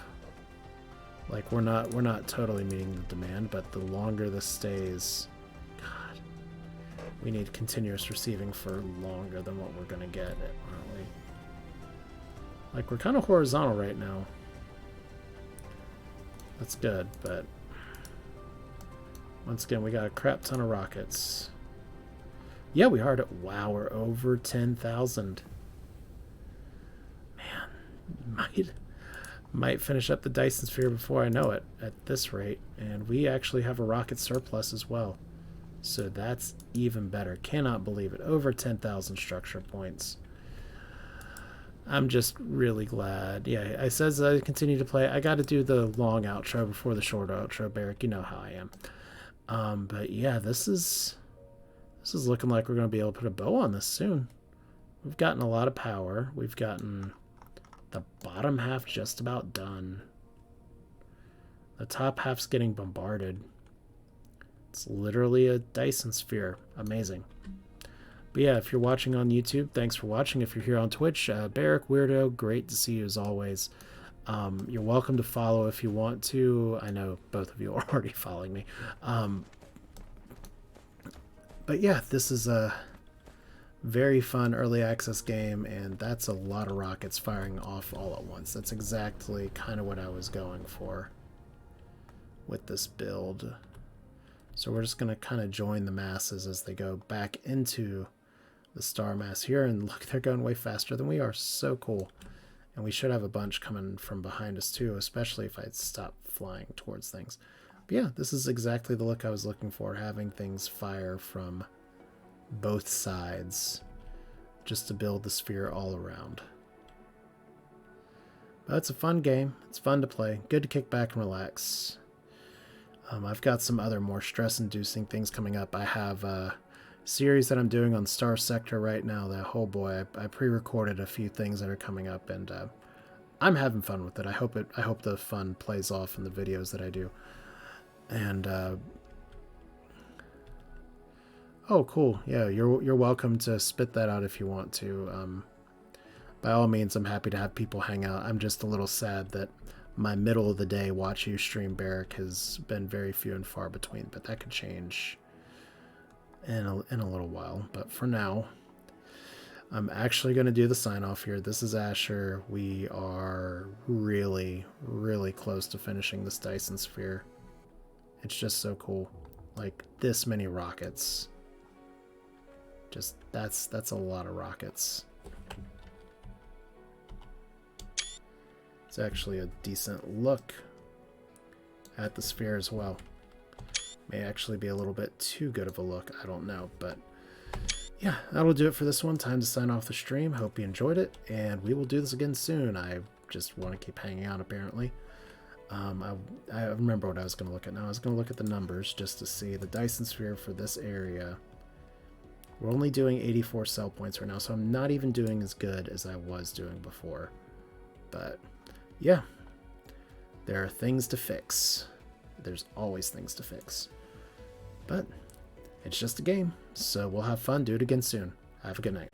Like, we're not totally meeting the demand, but the longer this stays, God, we need continuous receiving for longer than what we're gonna get, aren't we? Like, we're kind of horizontal right now. That's good, but once again, we got a crap ton of rockets. Yeah, we are. Wow, we're over 10,000. Man, might finish up the Dyson Sphere before I know it at this rate. And we actually have a rocket surplus as well. So that's even better. Cannot believe it. Over 10,000 structure points. I'm just really glad. Yeah, I says I continue to play. I got to do the long outro before the short outro, Barrick. You know how I am. But yeah, this is looking like we're going to be able to put a bow on this soon. We've gotten a lot of power. We've gotten the bottom half just about done. The top half's getting bombarded. It's literally a Dyson Sphere. Amazing. But yeah, if you're watching on YouTube, thanks for watching. If you're here on Twitch, Barrick Weirdo, great to see you as always. You're welcome to follow if you want to. I know both of you are already following me. But yeah, this is a very fun early access game, and that's a lot of rockets firing off all at once. That's exactly kind of what I was going for with this build. So we're just going to kind of join the masses as they go back into the star mass here, and look, they're going way faster than we are. So cool. And we should have a bunch coming from behind us too, especially if I stop flying towards things. But yeah, this is exactly the look I was looking for, having things fire from both sides just to build the sphere all around. But it's a fun game. It's fun to play. Good to kick back and relax. I've got some other more stress-inducing things coming up. I have a series that I'm doing on Star Sector right now that, oh boy, I pre-recorded a few things that are coming up, and I'm having fun with it. I hope the fun plays off in the videos that I do. And oh, cool. Yeah, you're welcome to spit that out if you want to. By all means, I'm happy to have people hang out. I'm just a little sad that my middle of the day watch you stream Barrick has been very few and far between, but that could change in a little while. But for now, I'm actually going to do the sign off here. This is Asher. We are really, really close to finishing this Dyson Sphere. It's just so cool. Like, this many rockets. Just, that's a lot of rockets. It's actually a decent look at the sphere as well. May actually be a little bit too good of a look, I don't know, but yeah, that'll do it for this one. Time to sign off the stream. Hope you enjoyed it, and we will do this again soon. I just want to keep hanging out, apparently. I remember what I was going to look at now. I was going to look at the numbers just to see the Dyson Sphere for this area. We're only doing 84 cell points right now, so I'm not even doing as good as I was doing before. But yeah, there are things to fix. There's always things to fix. But it's just a game, so we'll have fun. Do it again soon. Have a good night.